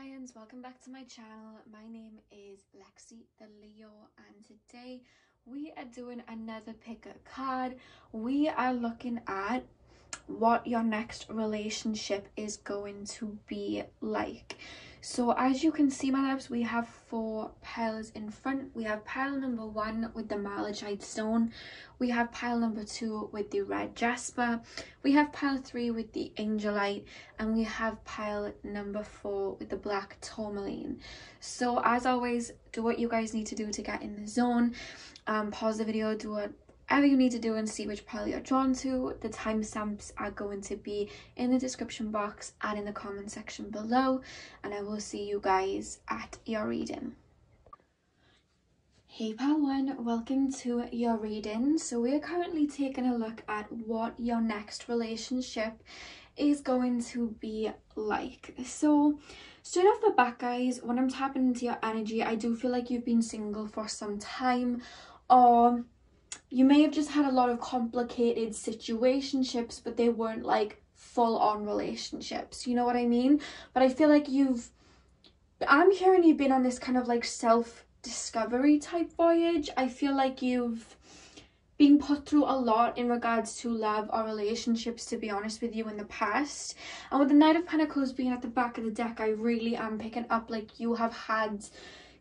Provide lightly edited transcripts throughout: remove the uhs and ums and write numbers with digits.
Lions, welcome back to my channel. My name is Lexi The Leo, and today we are doing another pick a card. We are looking at what your next relationship is going to be like. So as you can see, my loves, we have 4 piles in front. We have pile number 1 with the malachite stone. We have pile number 2 with the red jasper. We have pile 3 with the angelite, and we have pile number 4 with the black tourmaline. So as always, do what you guys need to do to get in the zone. Pause the video, do whatever you need to do and see which pile you're drawn to. The timestamps are going to be in the description box and in the comment section below, and I will see you guys at your reading. Hey pile 1, welcome to your reading. So we are currently taking a look at what your next relationship is going to be like. So straight off the bat, guys, when I'm tapping into your energy, I do feel like you've been single for some time, or you may have just had a lot of complicated situationships, but they weren't like full-on relationships, you know what I mean? But I feel like I'm hearing you've been on this kind of like self-discovery type voyage. I feel like you've been put through a lot in regards to love or relationships, to be honest with you, in the past. And with the Knight of Pentacles being at the back of the deck, I really am picking up like you have had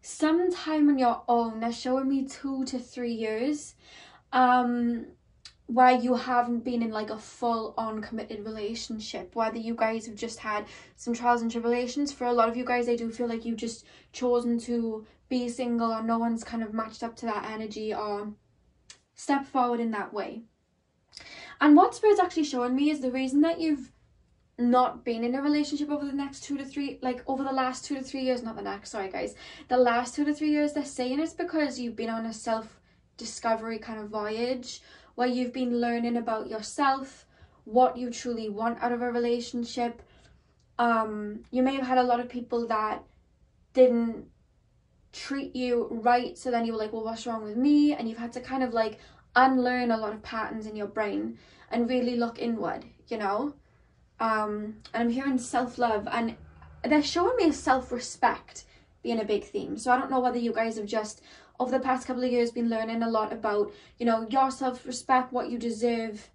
some time on your own. They're showing me 2 to 3 years where you haven't been in like a full-on committed relationship, whether you guys have just had some trials and tribulations. For a lot of you guys, I do feel like you've just chosen to be single, or no one's kind of matched up to that energy or step forward in that way. And what Spirit's actually showing me is the reason that you've not been in a relationship over the next 2 to 3, like over the last 2 to 3 years, not the next, sorry guys, the last 2 to 3 years, they're saying it's because you've been on a self-discovery kind of voyage where you've been learning about yourself, what you truly want out of a relationship. You may have had a lot of people that didn't treat you right, so then you were like, well, what's wrong with me? And you've had to kind of like unlearn a lot of patterns in your brain and really look inward, you know. And I'm hearing self-love, and they're showing me self-respect being a big theme. So I don't know whether you guys have just over the past couple of years been learning a lot about, you know, your self-respect, what you deserve,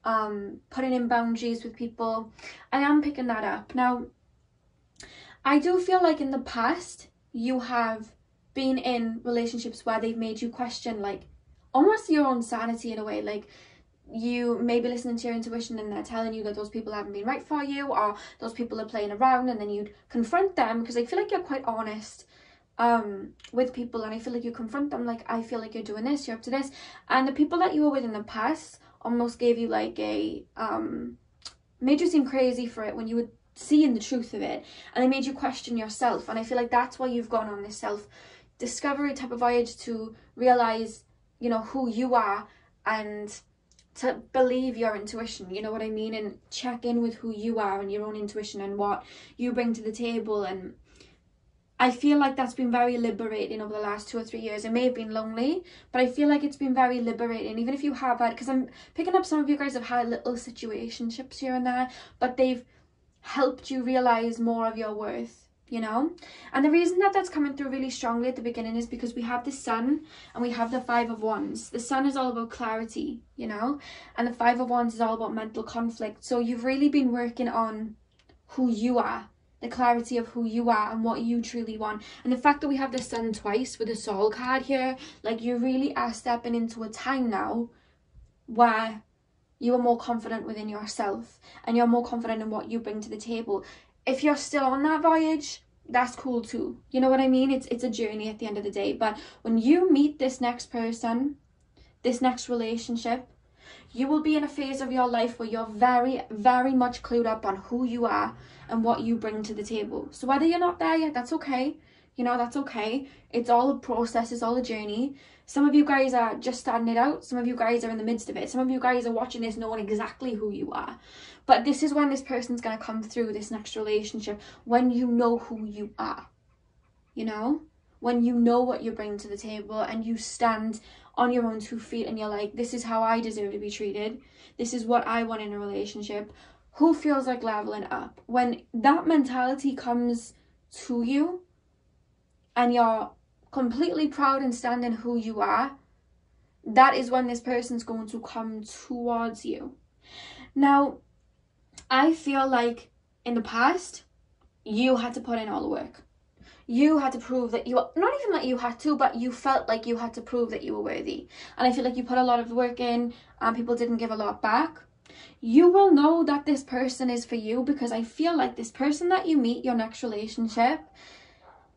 putting in boundaries with people. I am picking that up. Now, I do feel like in the past you have been in relationships where they've made you question like almost your own sanity in a way. Like you may be listening to your intuition and they're telling you that those people haven't been right for you, or those people are playing around, and then you'd confront them, because I feel like you're quite honest with people, and I feel like you confront them like, I feel like you're doing this, you're up to this. And the people that you were with in the past almost gave you like a made you seem crazy for it when you were seeing the truth of it, and they made you question yourself. And I feel like that's why you've gone on this self-discovery type of voyage, to realize, you know, who you are and to believe your intuition, you know what I mean, and check in with who you are and your own intuition and what you bring to the table. And I feel like that's been very liberating over the last 2 or 3 years. It may have been lonely, but I feel like it's been very liberating. Even if you have had, because I'm picking up some of you guys have had little situationships here and there, but they've helped you realize more of your worth, you know. And the reason that that's coming through really strongly at the beginning is because we have the Sun and we have the 5 of Wands. The Sun is all about clarity, you know, and the 5 of Wands is all about mental conflict. So you've really been working on who you are, the clarity of who you are and what you truly want. And the fact that we have the Sun twice with the Soul card here, like you really are stepping into a time now where you are more confident within yourself and you're more confident in what you bring to the table. If you're still on that voyage, that's cool too, you know what I mean. It's a journey at the end of the day. But when you meet this next person, this next relationship, you will be in a phase of your life where you're very, very much clued up on who you are and what you bring to the table. So whether you're not there yet, that's okay. You know, that's okay. It's all a process, it's all a journey. Some of you guys are just starting it out. Some of you guys are in the midst of it. Some of you guys are watching this knowing exactly who you are. But this is when this person's going to come through, this next relationship, when you know who you are. You know? When you know what you bring to the table and you stand on your own 2 feet and you're like, this is how I deserve to be treated. This is what I want in a relationship. Who feels like leveling up? When that mentality comes to you and you're completely proud and stand in who you are, that is when this person's going to come towards you. Now, I feel like in the past, you had to put in all the work. You had to prove that you, not even that you had to, but you felt like you had to prove that you were worthy. And I feel like you put a lot of work in and people didn't give a lot back. You will know that this person is for you, because I feel like this person that you meet, your next relationship,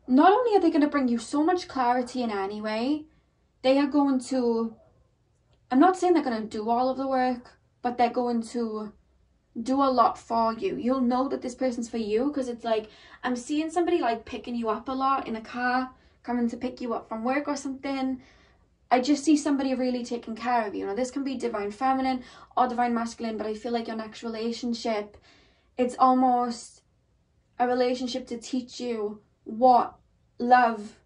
not only are they going to bring you so much clarity in any way, they are going to, I'm not saying they're going to do all of the work, but they're going to do a lot for you. You'll know that this person's for you, because it's like, I'm seeing somebody like picking you up a lot in a car, coming to pick you up from work or something. I just see somebody really taking care of you. Now, this can be divine feminine or divine masculine, but I feel like your next relationship, it's almost a relationship to teach you what love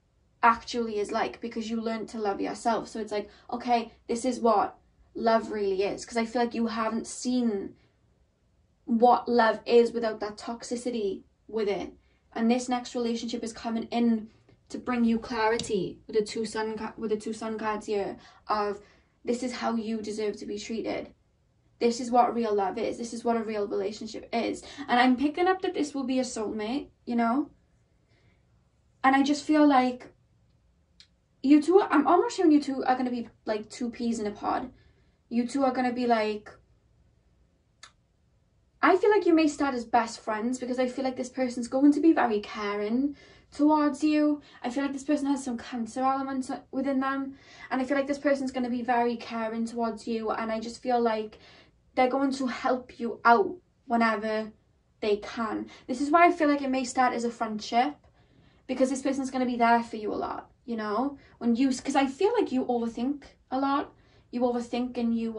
actually is like, because you learn to love yourself. So it's like, okay, this is what love really is, because I feel like you haven't seen what love is without that toxicity with it. And this next relationship is coming in to bring you clarity with the two sun cards here of, this is how you deserve to be treated. This is what real love is. This is what a real relationship is. And I'm picking up that this will be a soulmate, you know? And I just feel like you two, I'm almost hearing you two are going to be like two peas in a pod. You two are going to be like, I feel like you may start as best friends, because I feel like this person's going to be very caring towards you. I feel like this person has some Cancer elements within them, and I feel like this person's going to be very caring towards you, and I just feel like they're going to help you out whenever they can. This is why I feel like it may start as a friendship, because this person's going to be there for you a lot, you know, when you, because I feel like you overthink a lot. You overthink and you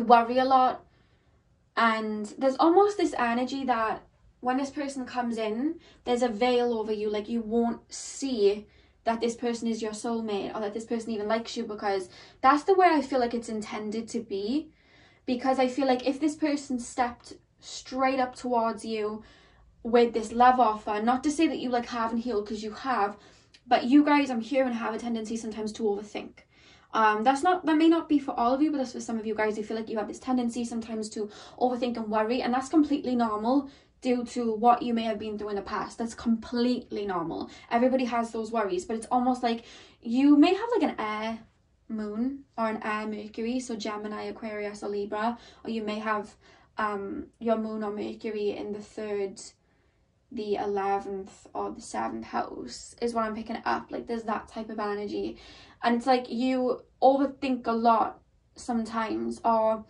worry a lot. And there's almost this energy that when this person comes in, there's a veil over you. Like, you won't see that this person is your soulmate, or that this person even likes you, because that's the way I feel like it's intended to be. Because I feel like if this person stepped straight up towards you with this love offer, not to say that you like haven't healed, because you have, but you guys, I'm hearing, have a tendency sometimes to overthink. That may not be for all of you, but that's for some of you guys. I feel like you have this tendency sometimes to overthink and worry, and that's completely normal due to what you may have been through in the past. That's completely normal. Everybody has those worries, but it's almost like you may have like an air moon or an air Mercury, so Gemini, Aquarius, or Libra, or you may have your moon or Mercury in the 3rd, the 11th, or the 7th house is what I'm picking up. Like, there's that type of energy. And it's like you overthink a lot sometimes, or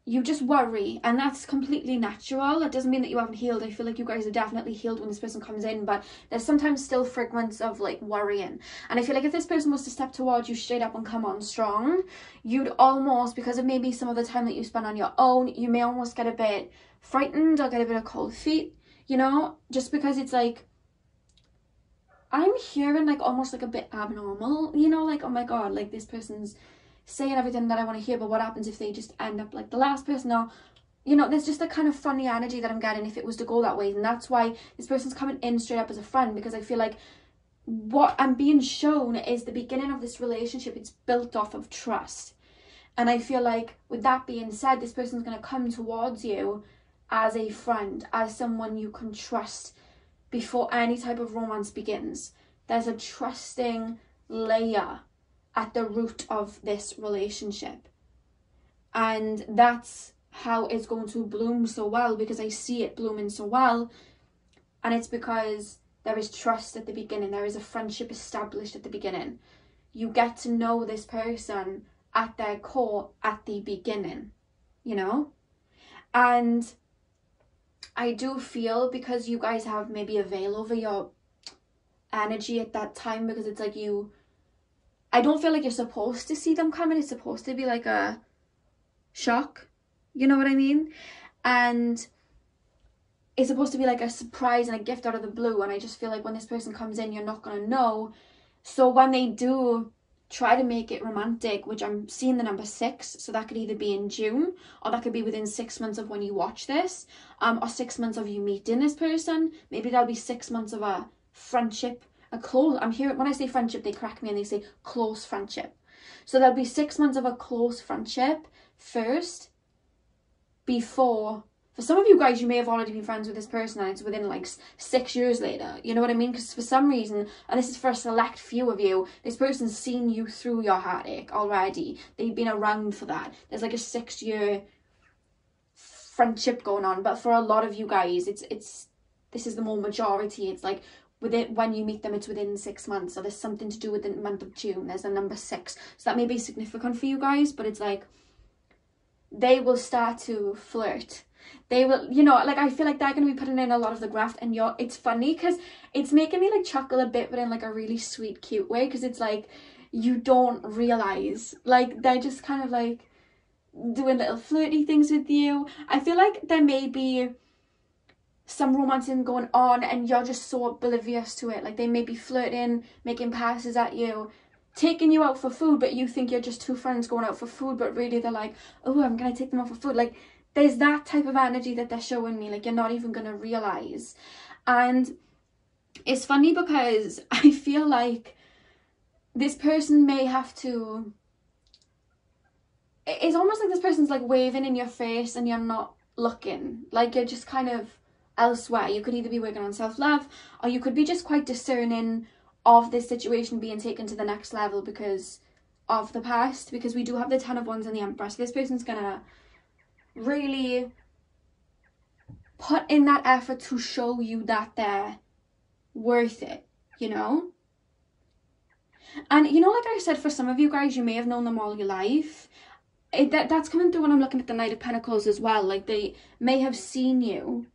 you just worry, and that's completely natural. It doesn't mean that you haven't healed. I feel like you guys are definitely healed when this person comes in, but there's sometimes still fragments of like worrying. And I feel like if this person was to step towards you straight up and come on strong, you'd almost, because of maybe some of the time that you spend on your own, you may almost get a bit frightened or get a bit of cold feet, you know, just because it's like, I'm hearing like almost like a bit abnormal, you know, like, oh my god, like this person's saying everything that I want to hear, but what happens if they just end up like the last person? Or, you know, there's just a kind of funny energy that I'm getting if it was to go that way. And that's why this person's coming in straight up as a friend, because I feel like what I'm being shown is the beginning of this relationship. It's built off of trust. And I feel like with that being said, this person's going to come towards you as a friend, as someone you can trust before any type of romance begins. There's a trusting layer at the root of this relationship. And that's how it's going to bloom so well, because I see it blooming so well. And it's because there is trust at the beginning. There is a friendship established at the beginning. You get to know this person at their core at the beginning, you know? And I do feel, because you guys have maybe a veil over your energy at that time, because it's like I don't feel like you're supposed to see them coming. It's supposed to be like a shock, you know what I mean? And it's supposed to be like a surprise and a gift out of the blue. And I just feel like when this person comes in, you're not going to know. So when they do try to make it romantic, which I'm seeing the number 6, so that could either be in June, or that could be within 6 months of when you watch this, or 6 months of you meeting this person. Maybe that'll be 6 months of a friendship, a close, I'm hearing, when I say friendship, they correct me and they say close friendship. So there'll be 6 months of a close friendship first, before, for some of you guys, you may have already been friends with this person and it's within like 6 years later, you know what I mean? Because for some reason, and this is for a select few of you, this person's seen you through your heartache already. They've been around for that. There's like a 6-year friendship going on, but for a lot of you guys, this is the more majority. It's like within, when you meet them, it's within 6 months. So there's something to do with the month of June. There's a number 6. So that may be significant for you guys, but it's like they will start to flirt. They will, you know, like I feel like they're going to be putting in a lot of the graft, and it's funny because it's making me like chuckle a bit, but in like a really sweet, cute way, because it's like you don't realize, like they're just kind of like doing little flirty things with you. I feel like there may be some romancing going on and you're just so oblivious to it. Like they may be flirting, making passes at you, taking you out for food, but you think you're just two friends going out for food, but really they're like, oh, I'm gonna take them out for food. Like there's that type of energy that they're showing me, like you're not even gonna realize. And it's funny because I feel like this person may have to, it's almost like this person's like waving in your face and you're not looking, like you're just kind of elsewhere. You could either be working on self-love, or you could be just quite discerning of this situation being taken to the next level because of the past, because we do have the 10 of Wands and the Empress. This person's gonna really put in that effort to show you that they're worth it, you know? And you know, like I said, for some of you guys, you may have known them all your life. That's coming through when I'm looking at the Knight of Pentacles as well. Like they may have seen you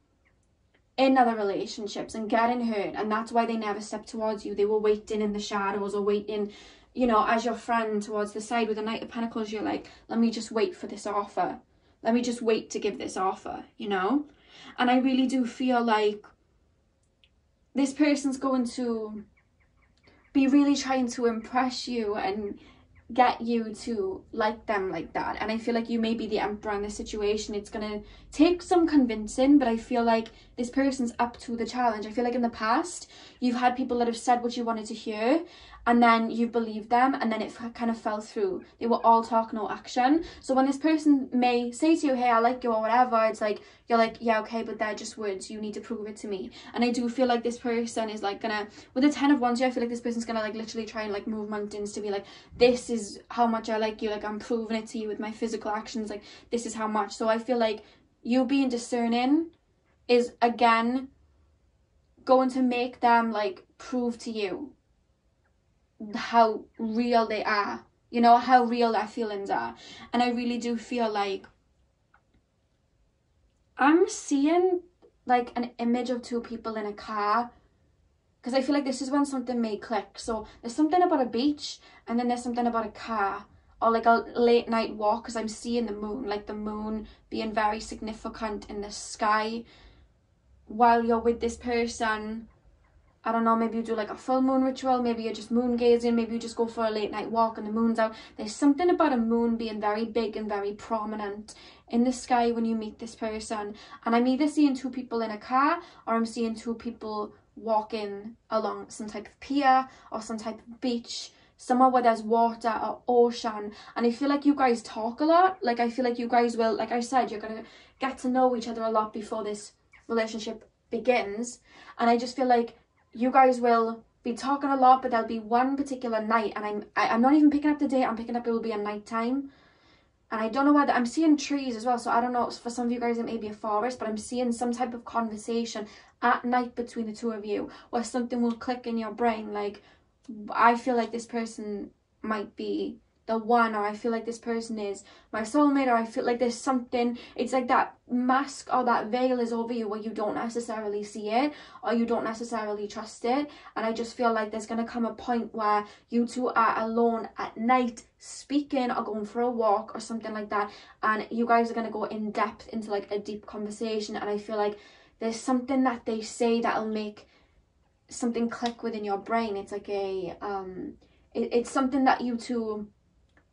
in other relationships and getting hurt, and that's why they never stepped towards you. They were waiting in the shadows, or waiting, you know, as your friend towards the side. With the Knight of Pentacles, you're like, let me just wait for this offer. Let me just wait to give this offer, you know? And I really do feel like this person's going to be really trying to impress you and get you to like them like that. And I feel like you may be the Emperor in this situation. It's gonna take some convincing, but I feel like this person's up to the challenge. I feel like in the past you've had people that have said what you wanted to hear, and then you've believed them, and then it kind of fell through. They were all talk, no action. So when this person may say to you, hey, I like you, or whatever, it's like, you're like, yeah, okay, but they're just words. You need to prove it to me. And I do feel like this person is like gonna, with the 10 of Wands, I feel like this person's gonna like literally try and like move mountains to be like, this is how much I like you. Like I'm proving it to you with my physical actions. Like this is how much. So I feel like you being discerning is again going to make them like prove to you how real they are, you know, how real their feelings are. And I really do feel like I'm seeing like an image of two people in a car, because I feel like this is when something may click. So there's something about a beach, and then there's something about a car, or like a late night walk, because I'm seeing the moon, like the moon being very significant in the sky while you're with this person. I don't know, maybe you do like a full moon ritual, maybe you're just moon gazing, maybe you just go for a late night walk and the moon's out. There's something about a moon being very big and very prominent in the sky when you meet this person. And I'm either seeing two people in a car, or I'm seeing two people walking along some type of pier or some type of beach, somewhere where there's water or ocean. And I feel like you guys talk a lot. Like I feel like you guys will, like I said, you're gonna get to know each other a lot before this relationship begins. And I just feel like you guys will be talking a lot, but there'll be one particular night, and I'm not even picking up the date, I'm picking up it will be a night time. And I don't know whether, I'm seeing trees as well, so I don't know, for some of you guys it may be a forest, but I'm seeing some type of conversation at night between the two of you, where something will click in your brain, like, I feel like this person might be the one, or I feel like this person is my soulmate, or I feel like there's something, it's like that mask or that veil is over you where you don't necessarily see it, or you don't necessarily trust it. And I just feel like there's going to come a point where you two are alone at night speaking, or going for a walk or something like that, and you guys are going to go in depth into like a deep conversation. And I feel like there's something that they say that'll make something click within your brain. It's like it's something that you two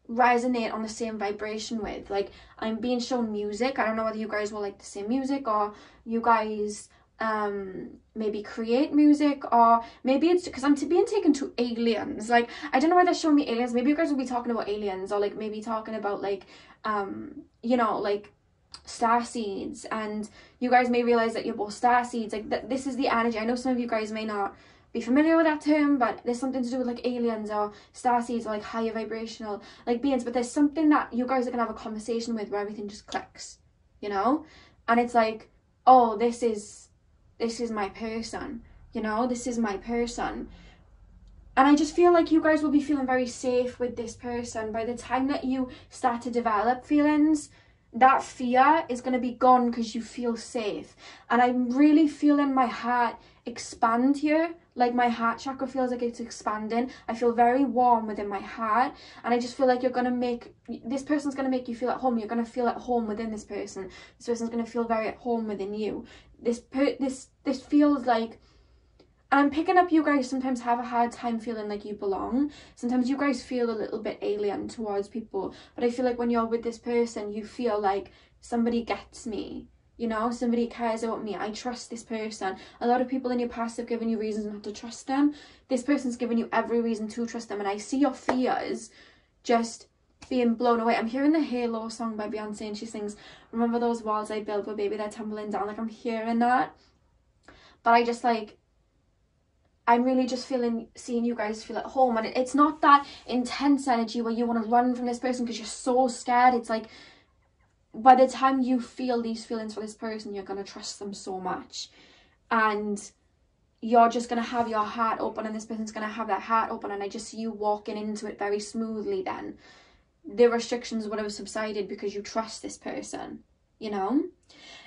resonate on the same vibration with. Like, I'm being shown music. I don't know whether you guys will like the same music, or you guys maybe create music, or maybe it's because I'm being taken to aliens. Like, I don't know why they're showing me aliens. Maybe you guys will be talking about aliens, or like maybe talking about like you know, like star seeds, and you guys may realize that you're both star seeds. Like, this is the energy. I know some of you guys may not be familiar with that term, but there's something to do with like aliens or star seeds, or like higher vibrational like beings. But there's something that you guys are gonna have a conversation with where everything just clicks, you know, and it's like, oh, this is my person, you know, this is my person. And I just feel like you guys will be feeling very safe with this person. By the time that you start to develop feelings, that fear is going to be gone because you feel safe. And I'm really feeling my heart expand here. Like, my heart chakra feels like it's expanding. I feel very warm within my heart, and I just feel like this person's going to make you feel at home. You're going to feel at home within this person. This person's going to feel very at home within you. This feels like, and I'm picking up you guys sometimes have a hard time feeling like you belong. Sometimes you guys feel a little bit alien towards people, but I feel like when you're with this person, you feel like somebody gets me. You know, somebody cares about me. I trust this person. A lot of people in your past have given you reasons not to trust them. This person's given you every reason to trust them. And I see your fears just being blown away. I'm hearing the Halo song by Beyonce, and she sings, "Remember those walls I built, but baby, they're tumbling down." Like, I'm hearing that. But I just like, I'm really just seeing you guys feel at home. And it's not that intense energy where you want to run from this person because you're so scared. It's like, by the time you feel these feelings for this person, you're going to trust them so much, and you're just going to have your heart open, and this person's going to have their heart open, and I just see you walking into it very smoothly. Then the restrictions would have subsided because you trust this person, you know.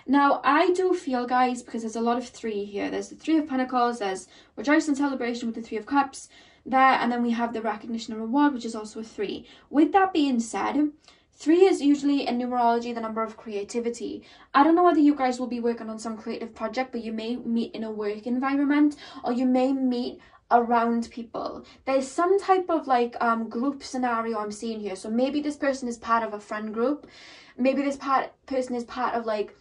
Now, I do feel, guys, because there's a lot of three here. There's the Three of Pentacles, there's Rejoice and Celebration with the Three of Cups there, and then we have the Recognition and Reward, which is also a 3. With that being said, 3 is usually in numerology the number of creativity. I don't know whether you guys will be working on some creative project, but you may meet in a work environment, or you may meet around people. There's some type of like group scenario I'm seeing here. So maybe this person is part of a friend group. Maybe this person is part of like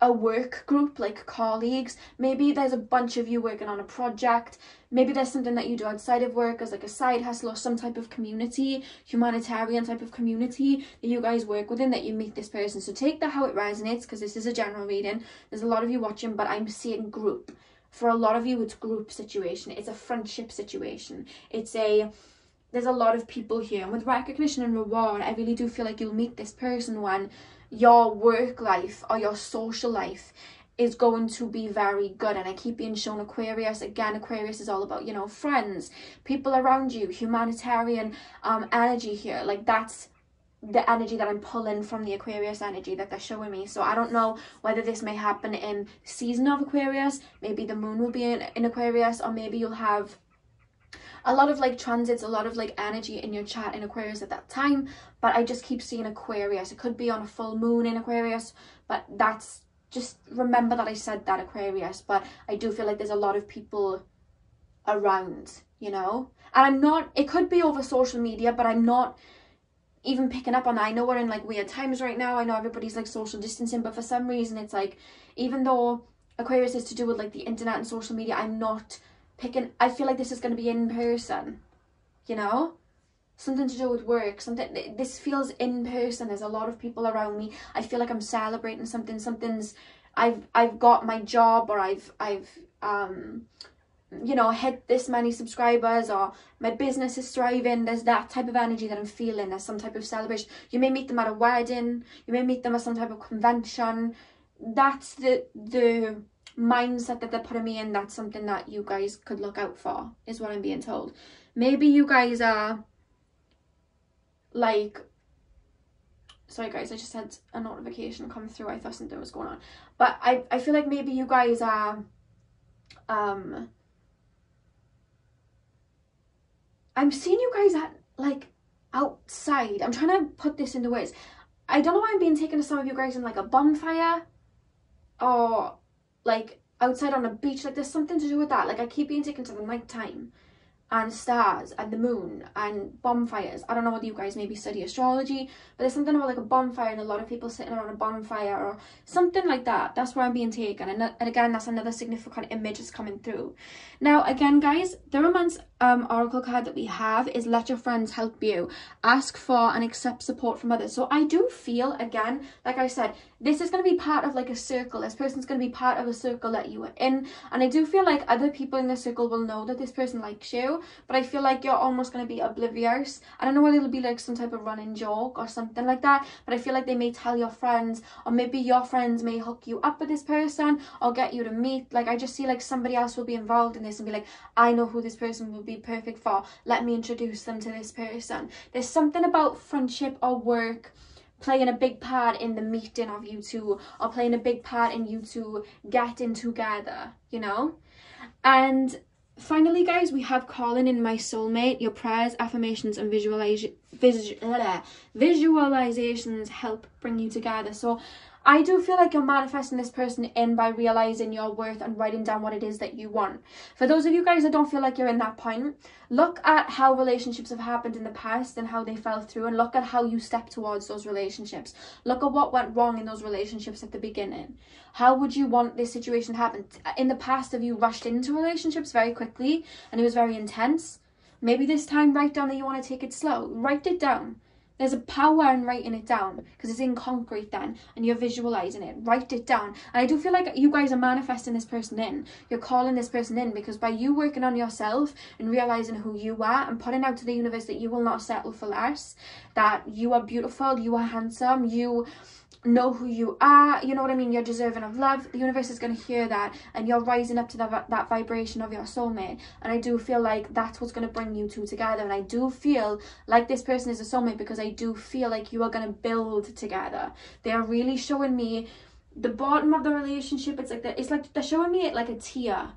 a work group, like colleagues. Maybe there's a bunch of you working on a project. Maybe there's something that you do outside of work as like a side hustle, or some type of community, humanitarian type of community that you guys work within, that you meet this person. So take that how it resonates, because this is a general reading. There's a lot of you watching, but I'm seeing group. For a lot of you, it's group situation. It's a friendship situation. There's a lot of people here. And with Recognition and Reward, I really do feel like you'll meet this person when your work life or your social life is going to be very good. And I keep being shown Aquarius. Again, Aquarius is all about, you know, friends, people around you, humanitarian energy here. Like, that's the energy that I'm pulling from the Aquarius energy that they're showing me. So I don't know whether this may happen in season of Aquarius. Maybe the moon will be in Aquarius, or maybe you'll have a lot of like transits, a lot of like energy in your chart in Aquarius at that time. But I just keep seeing Aquarius. It could be on a full moon in Aquarius, but that's just, remember that I said that, Aquarius. But I do feel like there's a lot of people around, you know. And I'm not, it could be over social media, but I'm not even picking up on that. I know we're in like weird times right now. I know everybody's like social distancing, but for some reason it's like, even though Aquarius is to do with like the internet and social media, I'm not picking, I feel like this is going to be in person, you know, something to do with work, something, this feels in person. There's a lot of people around me. I feel like I'm celebrating something's, I've got my job, or I've you know, hit this many subscribers, or my business is thriving. There's that type of energy that I'm feeling. There's some type of celebration. You may meet them at a wedding, you may meet them at some type of convention. That's the mindset that they're putting me in. That's something that you guys could look out for, is what I'm being told. Maybe you guys are like, sorry guys, I just had a notification come through. I thought something was going on, but I feel like maybe you guys are I'm seeing you guys at like outside. I'm trying to put this into words. I don't know why I'm being taken to some of you guys in like a bonfire, or like outside on a beach. Like, there's something to do with that. Like, I keep being taken to the night time, and stars and the moon and bonfires. I don't know whether you guys maybe study astrology, but there's something about like a bonfire and a lot of people sitting around a bonfire or something like that. That's where I'm being taken. And again, that's another significant image that's coming through. Now, again, guys, the romance oracle card that we have is let your friends help you. Ask for and accept support from others. So I do feel, again, like I said, this is going to be part of like a circle. This person's going to be part of a circle that you are in. And I do feel like other people in the circle will know that this person likes you, but I feel like you're almost going to be oblivious. I don't know whether it'll be like some type of running joke or something like that, but I feel like they may tell your friends, or maybe your friends may hook you up with this person or get you to meet. Like, I just see like somebody else will be involved in this and be like, I know who this person will be perfect for. Let me introduce them to this person. There's something about friendship or work playing a big part in the meeting of you two, or playing a big part in you two getting together, you know? And finally, guys, we have calling in my soulmate. Your prayers, affirmations, and visualizations help bring you together. So I do feel like you're manifesting this person in by realizing your worth and writing down what it is that you want. For those of you guys that don't feel like you're in that point, look at how relationships have happened in the past and how they fell through, and look at how you stepped towards those relationships. Look at what went wrong in those relationships at the beginning. How would you want this situation to happen? In the past, have you rushed into relationships very quickly and it was very intense? Maybe this time write down that you want to take it slow. Write it down. There's a power in writing it down because it's in concrete then, and you're visualizing it. Write it down. And I do feel like you guys are manifesting this person in. You're calling this person in because by you working on yourself and realizing who you are and putting out to the universe that you will not settle for less, that you are beautiful, you are handsome, you know who you are, you know what I mean, you're deserving of love. The universe is going to hear that, and you're rising up to that vibration of your soulmate. And I do feel like that's what's going to bring you two together. And I do feel like this person is a soulmate because I do feel like you are going to build together. They are really showing me the bottom of the relationship. It's like they're showing me it like a tier,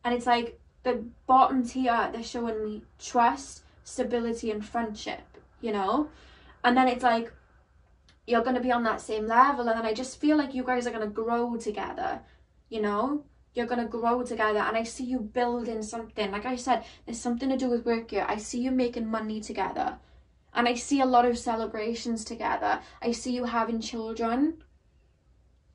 and it's like the bottom tier, they're showing me trust, stability, and friendship, you know. And then it's like you're going to be on that same level, and then I just feel like you guys are going to grow together, you know. You're going to grow together, and I see you building something. Like I said, there's something to do with work here. I see you making money together, and I see a lot of celebrations together. I see you having children.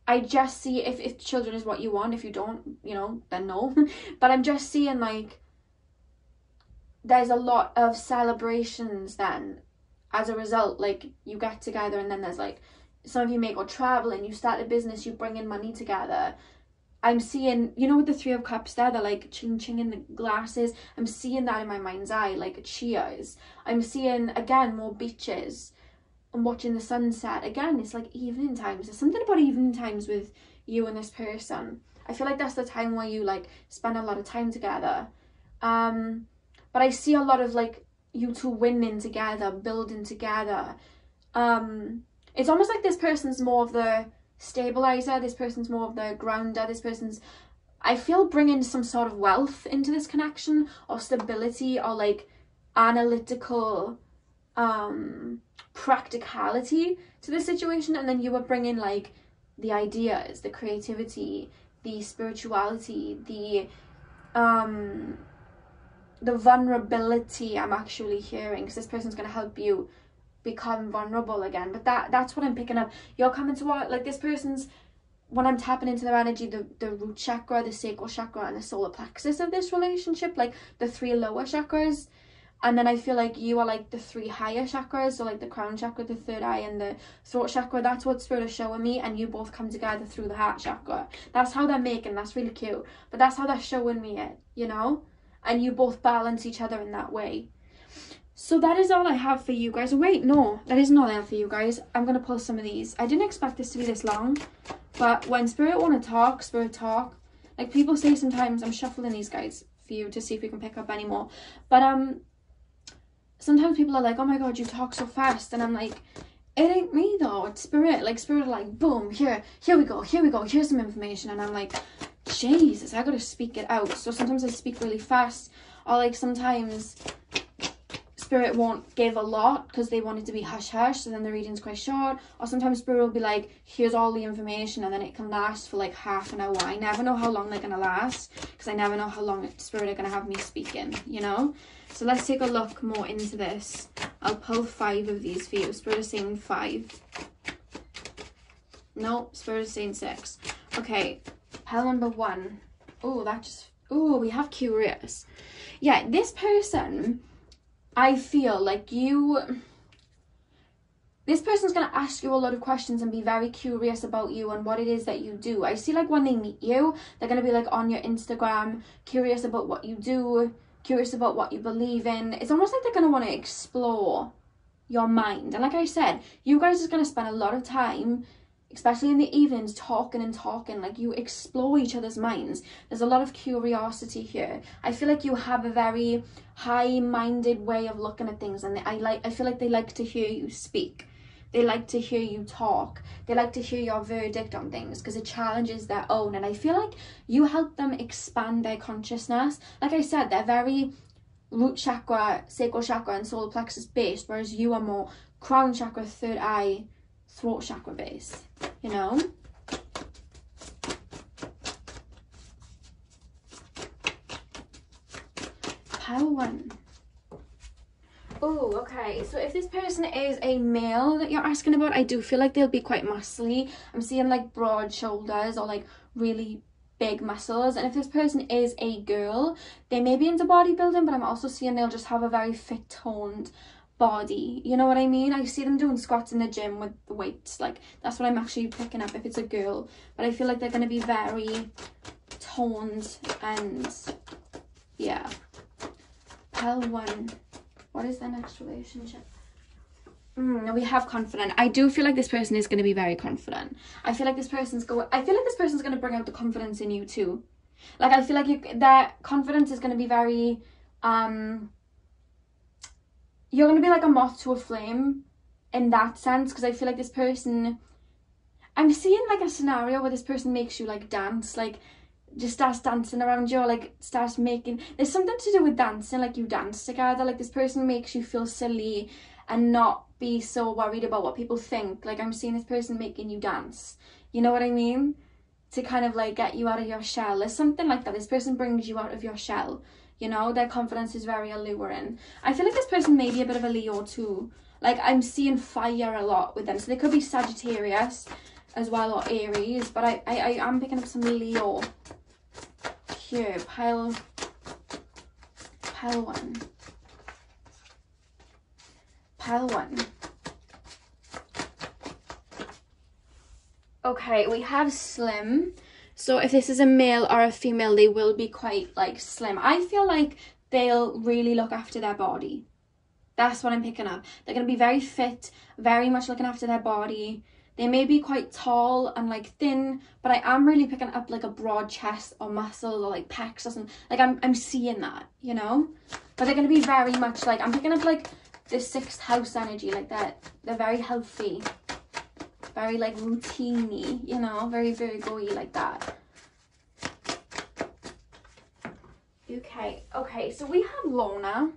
I just see, if children is what you want, if you don't, you know, then no. But I'm just seeing like there's a lot of celebrations then. As a result, like, you get together, and then there's like, some of you may go traveling, you start a business, you bring in money together. I'm seeing, you know, with the Three of Cups there, they're like ching ching in the glasses. I'm seeing that in my mind's eye, like cheers. I'm seeing, again, more beaches. I'm watching the sunset. Again, it's like evening times. There's something about evening times with you and this person. I feel like that's the time where you like spend a lot of time together. But I see a lot of like you two winning together, building together. It's almost like this person's more of the stabilizer, this person's more of the grounder, this person's, I feel, bringing some sort of wealth into this connection, or stability, or like analytical practicality to the situation. And then you were bringing like the ideas, the creativity, the spirituality, the vulnerability I'm actually hearing, because this person's going to help you become vulnerable again. But that's what I'm picking up. You're coming to what, like, this person's, when I'm tapping into their energy, the root chakra, the sacral chakra, and the solar plexus of this relationship, like the three lower chakras. And then I feel like you are like the three higher chakras, so like the crown chakra, the third eye, and the throat chakra. That's what Spirit is showing me, and you both come together through the heart chakra. That's how they're making, that's really cute. But that's how they're showing me it, you know? And you both balance each other in that way. So that is all I have for you guys. Wait, no, that is not all for you guys. I'm going to pull some of these. I didn't expect this to be this long, but when Spirit want to talk, Spirit talk. Like people say sometimes, I'm shuffling these guys for you to see if we can pick up any more. But sometimes people are like, oh my God, you talk so fast. And I'm like, it ain't me though, it's Spirit. Like Spirit are like, boom, here we go, here's some information. And I'm like, Jesus, I gotta speak it out. So sometimes I speak really fast, or like sometimes Spirit won't give a lot because they want it to be hush hush, so then the reading's quite short. Or sometimes Spirit will be like, here's all the information, and then it can last for like half an hour. I never know how long they're gonna last because I never know how long Spirit are gonna have me speaking, you know. So let's take a look more into this. I'll pull 5 of these for you. Spirit is saying 5. No, Spirit is saying 6. Okay, pile number 1. Oh, that just, oh, we have curious. Yeah, this person, I feel like this person's going to ask you a lot of questions and be very curious about you and what it is that you do. I see like when they meet you, they're going to be like on your Instagram, curious about what you do, curious about what you believe in. It's almost like they're going to want to explore your mind. And like I said, you guys are going to spend a lot of time, especially in the evenings, talking and talking. Like, you explore each other's minds. There's a lot of curiosity here. I feel like you have a very high-minded way of looking at things, and I feel like they like to hear you speak. They like to hear you talk. They like to hear your verdict on things because it challenges their own. And I feel like you help them expand their consciousness. Like I said, they're very root chakra, sacral chakra, and solar plexus based, whereas you are more crown chakra, third eye, throat chakra based, you know. Pile 1. Oh, okay, so if this person is a male that you're asking about, I do feel like they'll be quite muscly. I'm seeing like broad shoulders or like really big muscles. And if this person is a girl, they may be into bodybuilding, but I'm also seeing they'll just have a very fit toned body, you know what I mean? I see them doing squats in the gym with the weights. Like, that's what I'm actually picking up if it's a girl. But I feel like they're going to be very toned and yeah. Pile 1. What is their next relationship? We have confident. I do feel like this person is going to be very confident. I feel like this person's going to bring out the confidence in you too. Like, I feel like their confidence is going to be very you're going to be like a moth to a flame in that sense, because I feel like this person, I'm seeing like a scenario where this person makes you like dance, like just starts dancing around you, or like starts making, there's something to do with dancing, like you dance together, like this person makes you feel silly and not be so worried about what people think. Like, I'm seeing this person making you dance, you know what I mean, to kind of like get you out of your shell. There's something like that. This person brings you out of your shell, you know. Their confidence is very alluring. I feel like this person may be a bit of a Leo too. Like, I'm seeing fire a lot with them, so they could be Sagittarius as well, or Aries, but I am picking up some Leo here. Pile 1. Pile 1. Okay, we have slim. So if this is a male or a female, they will be quite like slim. I feel like they'll really look after their body. That's what I'm picking up. They're going to be very fit, very much looking after their body. They may be quite tall and like thin, but I am really picking up like a broad chest or muscles or like pecs or something. Like, I'm seeing that, you know. But they're going to be very much like, I'm picking up like the 6th house energy, like that. They're very healthy, very like routine-y, you know, very Virgo-y, like that. Okay, so we have Lorna.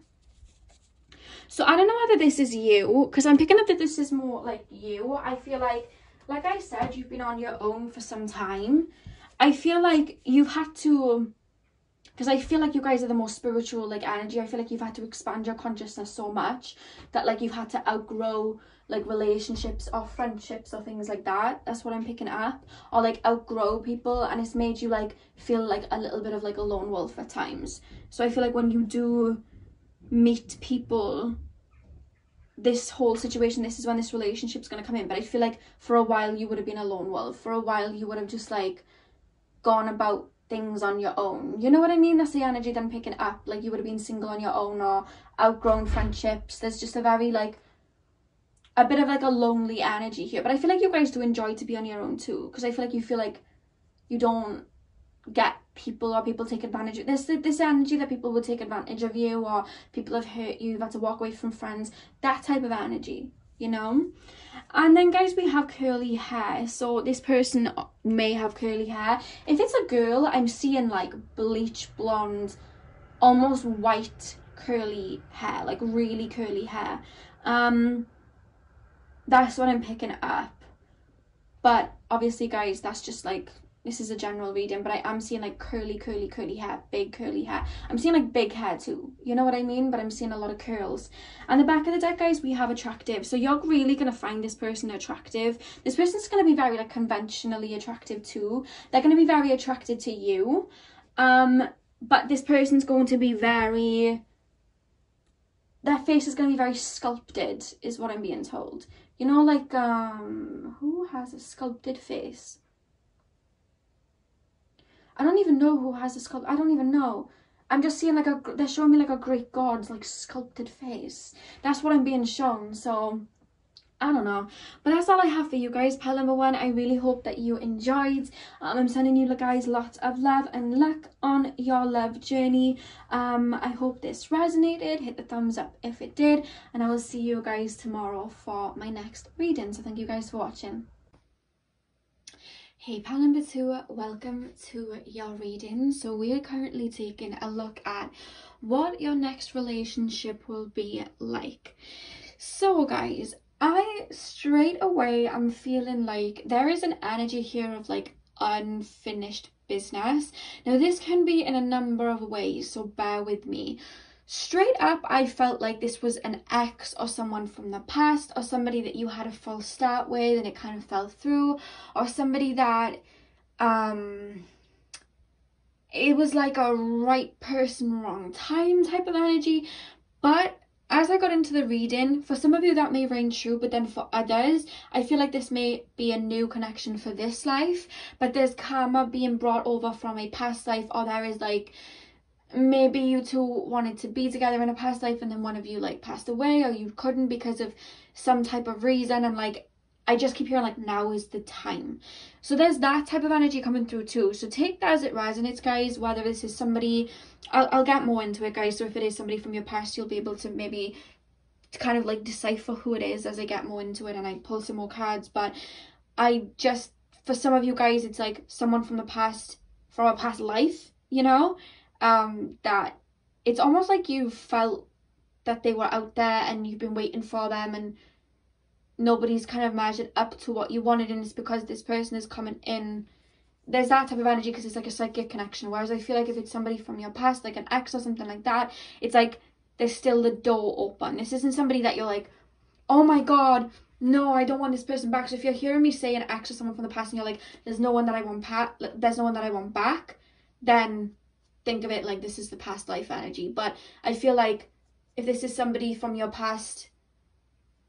So I don't know whether this is you, because I'm picking up that this is more like you. I feel like I said, you've been on your own for some time. I feel like you've had to, because I feel like you guys are the most spiritual like energy. I feel like you've had to expand your consciousness so much that like you've had to outgrow like relationships or friendships or things like that. That's what I'm picking up. Or like outgrow people, and it's made you like feel like a little bit of like a lone wolf at times. So I feel like when you do meet people, this whole situation, this is when this relationship's going to come in. But I feel like for a while you would have been a lone wolf. For a while you would have just like gone about things on your own, you know what I mean? That's the energy that I'm picking up. Like, you would have been single on your own or outgrown friendships. There's just a very like a bit of like a lonely energy here. But I feel like you guys do enjoy to be on your own too, because I feel like you feel like you don't get people, or people take advantage of this energy that people would take advantage of you, or people have hurt you, you've had to walk away from friends, that type of energy, you know. And then guys, we have curly hair. So this person may have curly hair. If it's a girl, I'm seeing like bleach blonde, almost white curly hair, like really curly hair. That's what I'm picking up. But obviously, guys, that's just like, this is a general reading, but I am seeing like curly hair, big curly hair. I'm seeing like big hair too, you know what I mean? But I'm seeing a lot of curls. And the back of the deck, guys, we have attractive. So you're really going to find this person attractive. This person's going to be very like conventionally attractive too. They're going to be very attracted to you. But this person's going to be very, their face is going to be very sculpted, is what I'm being told. You know, like, who has a sculpted face? I don't even know who has a sculpt. I don't even know. I'm just seeing like they're showing me like a Greek god's like sculpted face. That's what I'm being shown. So I don't know, but that's all I have for you guys. Pile number one, I really hope that you enjoyed. I'm sending you guys lots of love and luck on your love journey. I hope this resonated. Hit the thumbs up if it did, and I will see you guys tomorrow for my next reading. So thank you guys for watching. Hey, pile number two, welcome to your reading. So we are currently taking a look at what your next relationship will be like. So guys, I straight away am feeling like there is an energy here of like unfinished business. Now this can be in a number of ways, so bear with me. Straight up, I felt like this was an ex or someone from the past, or somebody that you had a false start with and it kind of fell through, or somebody that it was like a right person, wrong time type of energy. But as I got into the reading, for some of you that may ring true, but then for others, I feel like this may be a new connection for this life, but there's karma being brought over from a past life, or there is like, maybe you two wanted to be together in a past life and then one of you like passed away, or you couldn't because of some type of reason, and like I just keep hearing like now is the time. So there's that type of energy coming through too. So take that as it resonates, guys, whether this is somebody, I'll get more into it, guys. So if it is somebody from your past, you'll be able to maybe kind of like decipher who it is as I get more into it and I pull some more cards. But I just, for some of you guys, it's like someone from the past, from a past life, you know, that it's almost like you felt that they were out there and you've been waiting for them and nobody's kind of measured up to what you wanted, and it's because this person is coming in. There's that type of energy because it's like a psychic connection, whereas I feel like if it's somebody from your past, like an ex or something like that, it's like there's still the door open. This isn't somebody that you're like, oh my god, no, I don't want this person back. So if you're hearing me say an ex or someone from the past and you're like, there's no one that I want there's no one that I want back, then think of it like this is the past life energy. But I feel like if this is somebody from your past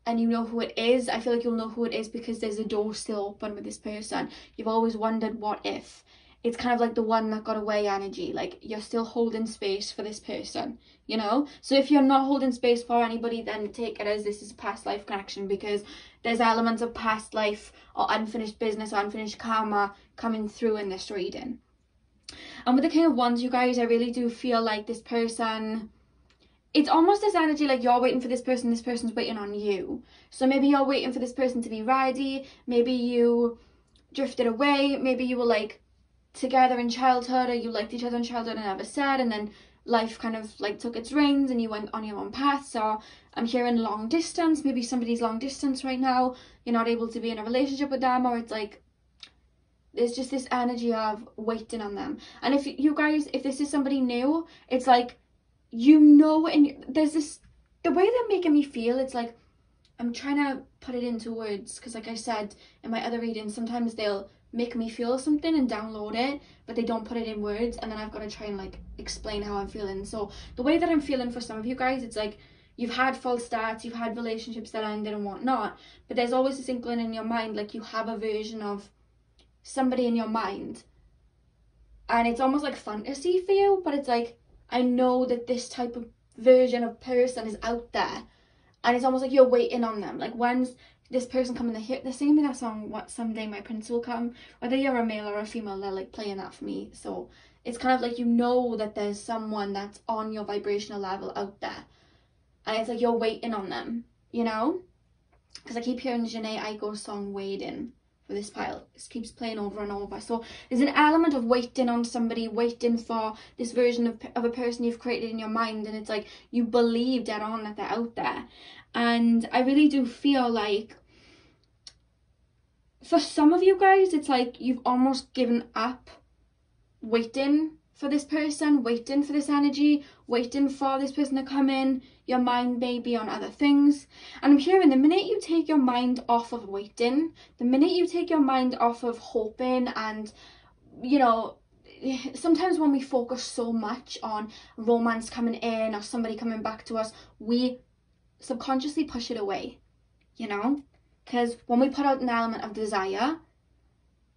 and you know who it is, I feel like you'll know who it is because there's a door still open with this person. You've always wondered what if. It's kind of like the one that got away energy, like you're still holding space for this person, you know? So if you're not holding space for anybody, then take it as this is a past life connection, because there's elements of past life or unfinished business or unfinished karma coming through in this reading. And with the King of Wands, you guys, I really do feel like this person, it's almost this energy like you're waiting for this person, this person's waiting on you. So maybe you're waiting for this person to be ready, maybe you drifted away, maybe you were like together in childhood, or you liked each other in childhood and never said, and then life kind of like took its reins and you went on your own path. So I'm hearing long distance, maybe somebody's long distance right now, you're not able to be in a relationship with them, or it's like there's just this energy of waiting on them. And if you guys, if this is somebody new, it's like, you know, and there's this, the way they're making me feel, it's like, I'm trying to put it into words, because like I said in my other readings, sometimes they'll make me feel something and download it, but they don't put it in words, and then I've got to try and like explain how I'm feeling. So the way that I'm feeling for some of you guys, it's like you've had false starts, you've had relationships that ended and whatnot, but there's always this inkling in your mind, like you have a version of somebody in your mind, and it's almost like fantasy for you, but it's like, I know that this type of version of person is out there, and it's almost like you're waiting on them. Like, when's this person coming to hear? They're singing that song, What Someday My Prince Will Come. Whether you're a male or a female, they're like playing that for me. So it's kind of like, you know that there's someone that's on your vibrational level out there, and it's like you're waiting on them, you know? Because I keep hearing Jhené Aiko's song Waiting for this pile. This keeps playing over and over. So there's an element of waiting on somebody, waiting for this version of a person you've created in your mind, and it's like you believe dead on that they're out there. And I really do feel like for some of you guys, it's like you've almost given up waiting for this person, waiting for this energy, waiting for this person to come in. Your mind may be on other things. And I'm hearing the minute you take your mind off of waiting, the minute you take your mind off of hoping, and, you know, sometimes when we focus so much on romance coming in or somebody coming back to us, we subconsciously push it away, you know? Because when we put out an element of desire,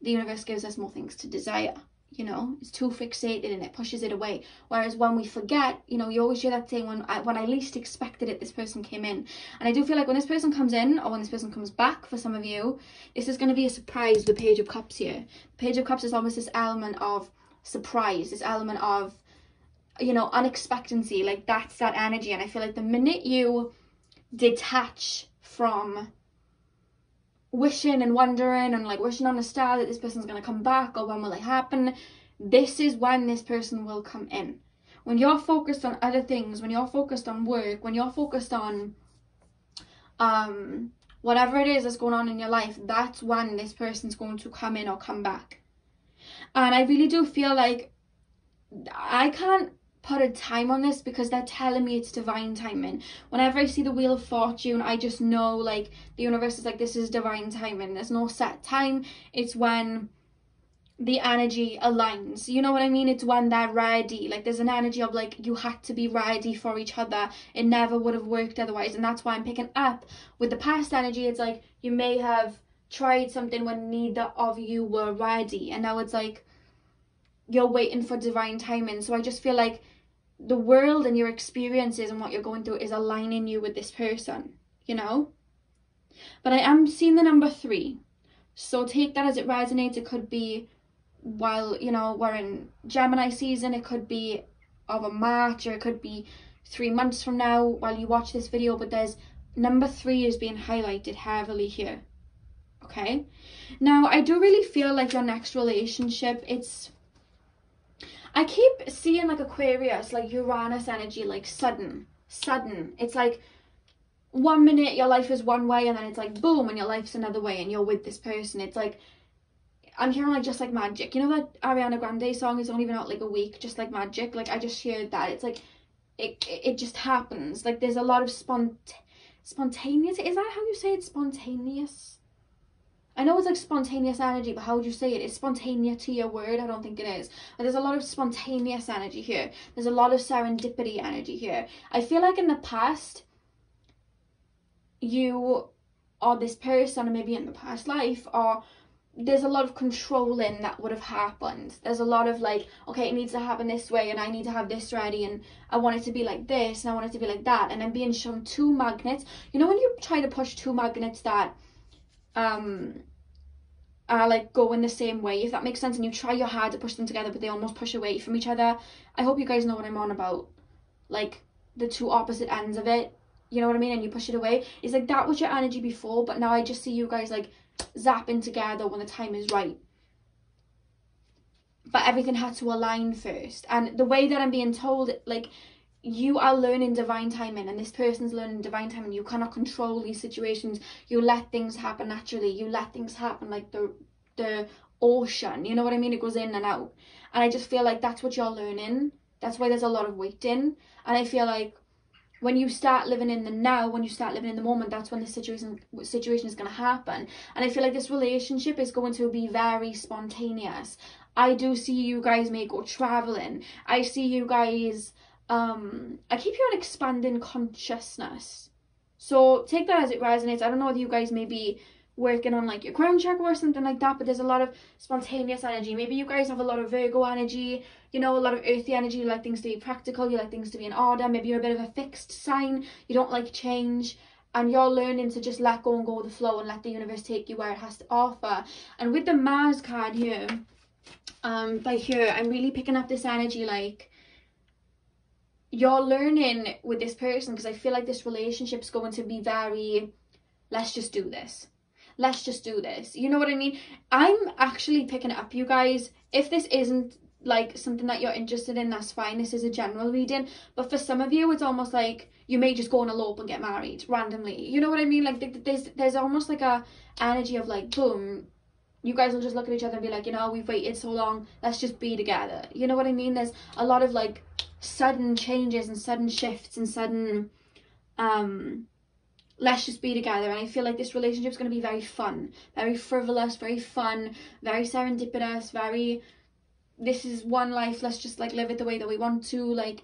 the universe gives us more things to desire. You know, it's too fixated and it pushes it away. Whereas when we forget, you know, you always hear that saying, when I least expected it, this person came in. And I do feel like when this person comes in, or when this person comes back, for some of you, this is going to be a surprise, the Page of Cups here. The Page of Cups is almost this element of surprise, this element of, you know, unexpectancy. Like, that's that energy. And I feel like the minute you detach from wishing and wondering and like wishing on a star that this person's going to come back, or when will it happen, this is when this person will come in. When you're focused on other things, when you're focused on work, when you're focused on whatever it is that's going on in your life, that's when this person's going to come in or come back. And I really do feel like I can't put a time on this because they're telling me it's divine timing. Whenever I see the Wheel of Fortune, I just know, like, the universe is like, this is divine timing. There's no set time. It's when the energy aligns, you know what I mean? It's when they're ready. Like, there's an energy of like, you had to be ready for each other. It never would have worked otherwise. And that's why I'm picking up with the past energy. It's like you may have tried something when neither of you were ready, and now it's like you're waiting for divine timing. So I just feel like the world and your experiences and what you're going through is aligning you with this person, you know? But I am seeing the number 3. So take that as it resonates. It could be while, you know, we're in Gemini season. It could be of a March, or it could be 3 months from now while you watch this video. But there's number 3 is being highlighted heavily here. Okay? Now, I do really feel like your next relationship, I keep seeing like Aquarius, like Uranus energy, like sudden. It's like 1 minute your life is one way, and then it's like boom, and your life's another way, and you're with this person. It's like, I'm hearing like just like magic. You know that Ariana Grande song is only been out like a week, just like magic? Like, I just heard that. It's like, it just happens. Like, there's a lot of spontaneous. Is that how you say it? Spontaneous? I know it's like spontaneous energy, but how would you say it? Is spontaneity a word? I don't think it is. But there's a lot of spontaneous energy here. There's a lot of serendipity energy here. I feel like in the past, you or this person, or maybe in the past life, or there's a lot of controlling that would have happened. There's a lot of like, okay, it needs to happen this way, and I need to have this ready, and I want it to be like this, and I want it to be like that. And I'm being shown 2 magnets. You know when you try to push 2 magnets that are like going the same way, if that makes sense, and you try your hard to push them together, but they almost push away from each other? I hope you guys know what I'm on about. Like, the 2 opposite ends of it, you know what I mean? And you push it away. It's like that was your energy before, but now I just see you guys like zapping together when the time is right. But everything had to align first. And the way that I'm being told, like, you are learning divine timing, and this person's learning divine timing. You cannot control these situations. You let things happen naturally. You let things happen like the ocean, you know what I mean? It goes in and out. And I just feel like that's what you're learning. That's why there's a lot of waiting. And I feel like when you start living in the now, when you start living in the moment, that's when the situation is going to happen. And I feel like this relationship is going to be very spontaneous. I do see you guys may go traveling. I see you guys, I keep hearing expanding consciousness. So take that as it resonates. I don't know if you guys may be working on like your crown chakra or something like that, but there's a lot of spontaneous energy. Maybe you guys have a lot of Virgo energy, you know, a lot of earthy energy. You like things to be practical, you like things to be in order. Maybe you're a bit of a fixed sign, you don't like change, and you're learning to just let go and go with the flow and let the universe take you where it has to offer. And with the Mars card here, by here, I'm really picking up this energy like you're learning with this person, because I feel like this relationship's going to be very, let's just do this. let's just do this. You know what I mean? I'm actually picking it up, you guys. If this isn't like something that you're interested in, that's fine. This is a general reading. But for some of you, it's almost like you may just go and elope and get married randomly. You know what I mean? Like there's almost like a energy of like, boom, you guys will just look at each other and be like, you know, we've waited so long, let's just be together. You know what I mean? There's a lot of like sudden changes and sudden shifts and sudden let's just be together. And I feel like this relationship is going to be very fun, very frivolous, very fun, very serendipitous, very, this is one life, let's just like live it the way that we want to. Like,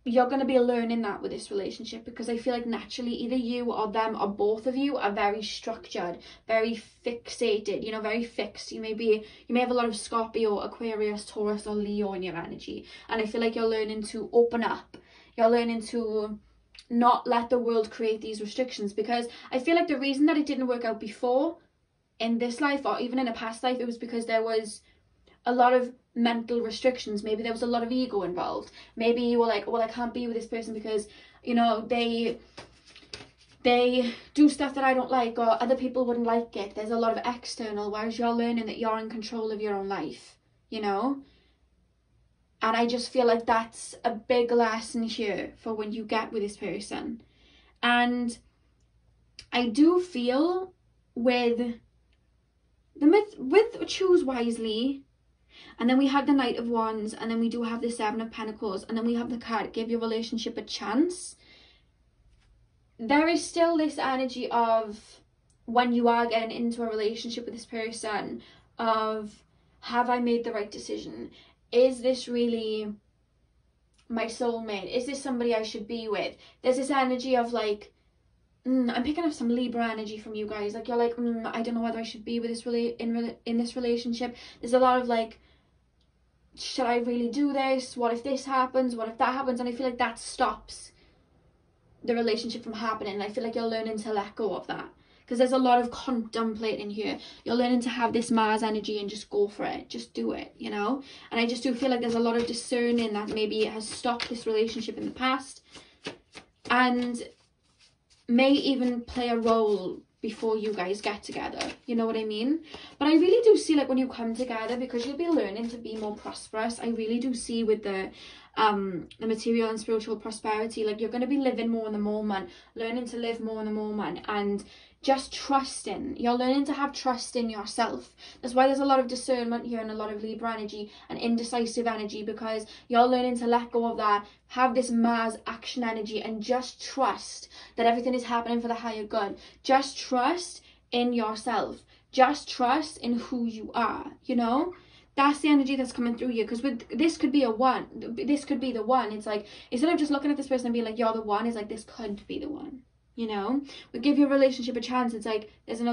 you're going to be learning that with this relationship, because I feel like naturally either you or them or both of you are very structured, very fixated, you know, very fixed. You may have a lot of Scorpio, Aquarius, Taurus or Leo in your energy, and I feel like you're learning to open up. You're learning to not let the world create these restrictions, because I feel like the reason that it didn't work out before in this life or even in a past life, it was because there was a lot of mental restrictions. Maybe there was a lot of ego involved. Maybe you were like, well, I can't be with this person because, you know, they do stuff that I don't like, or other people wouldn't like it. There's a lot of external, whereas you're learning that you're in control of your own life, you know. And I just feel like that's a big lesson here for when you get with this person. And I do feel with choose wisely, and then we have the Knight of Wands, and then we do have the Seven of Pentacles, and then we have the card, give your relationship a chance. There is still this energy of, when you are getting into a relationship with this person, of, have I made the right decision? Is this really my soulmate? Is this somebody I should be with? There's this energy of like, I'm picking up some Libra energy from you guys. Like, you're like, I don't know whether I should be with this in this relationship. There's a lot of like, should I really do this? What if this happens? What if that happens? And I feel like that stops the relationship from happening. And I feel like you're learning to let go of that, because there's a lot of contemplating here. You're learning to have this Mars energy and just go for it. Just do it, you know? And I just do feel like there's a lot of discerning that maybe it has stopped this relationship in the past, and may even play a role before you guys get together. You know what I mean? But I really do see, like, when you come together, because you'll be learning to be more prosperous, I really do see with the material and spiritual prosperity, like, you're going to be living more in the moment, learning to live more in the moment, and just trusting. You're learning to have trust in yourself. That's why there's a lot of discernment here and a lot of Libra energy and indecisive energy, because you're learning to let go of that, have this Mars action energy, and just trust that everything is happening for the higher good. Just trust in yourself. Just trust in who you are, you know? That's the energy that's coming through you, because with this could be a one. This could be the one. It's like, instead of just looking at this person and being like, you're the one, it's like, this could be the one. You know, we give your relationship a chance. It's like there's an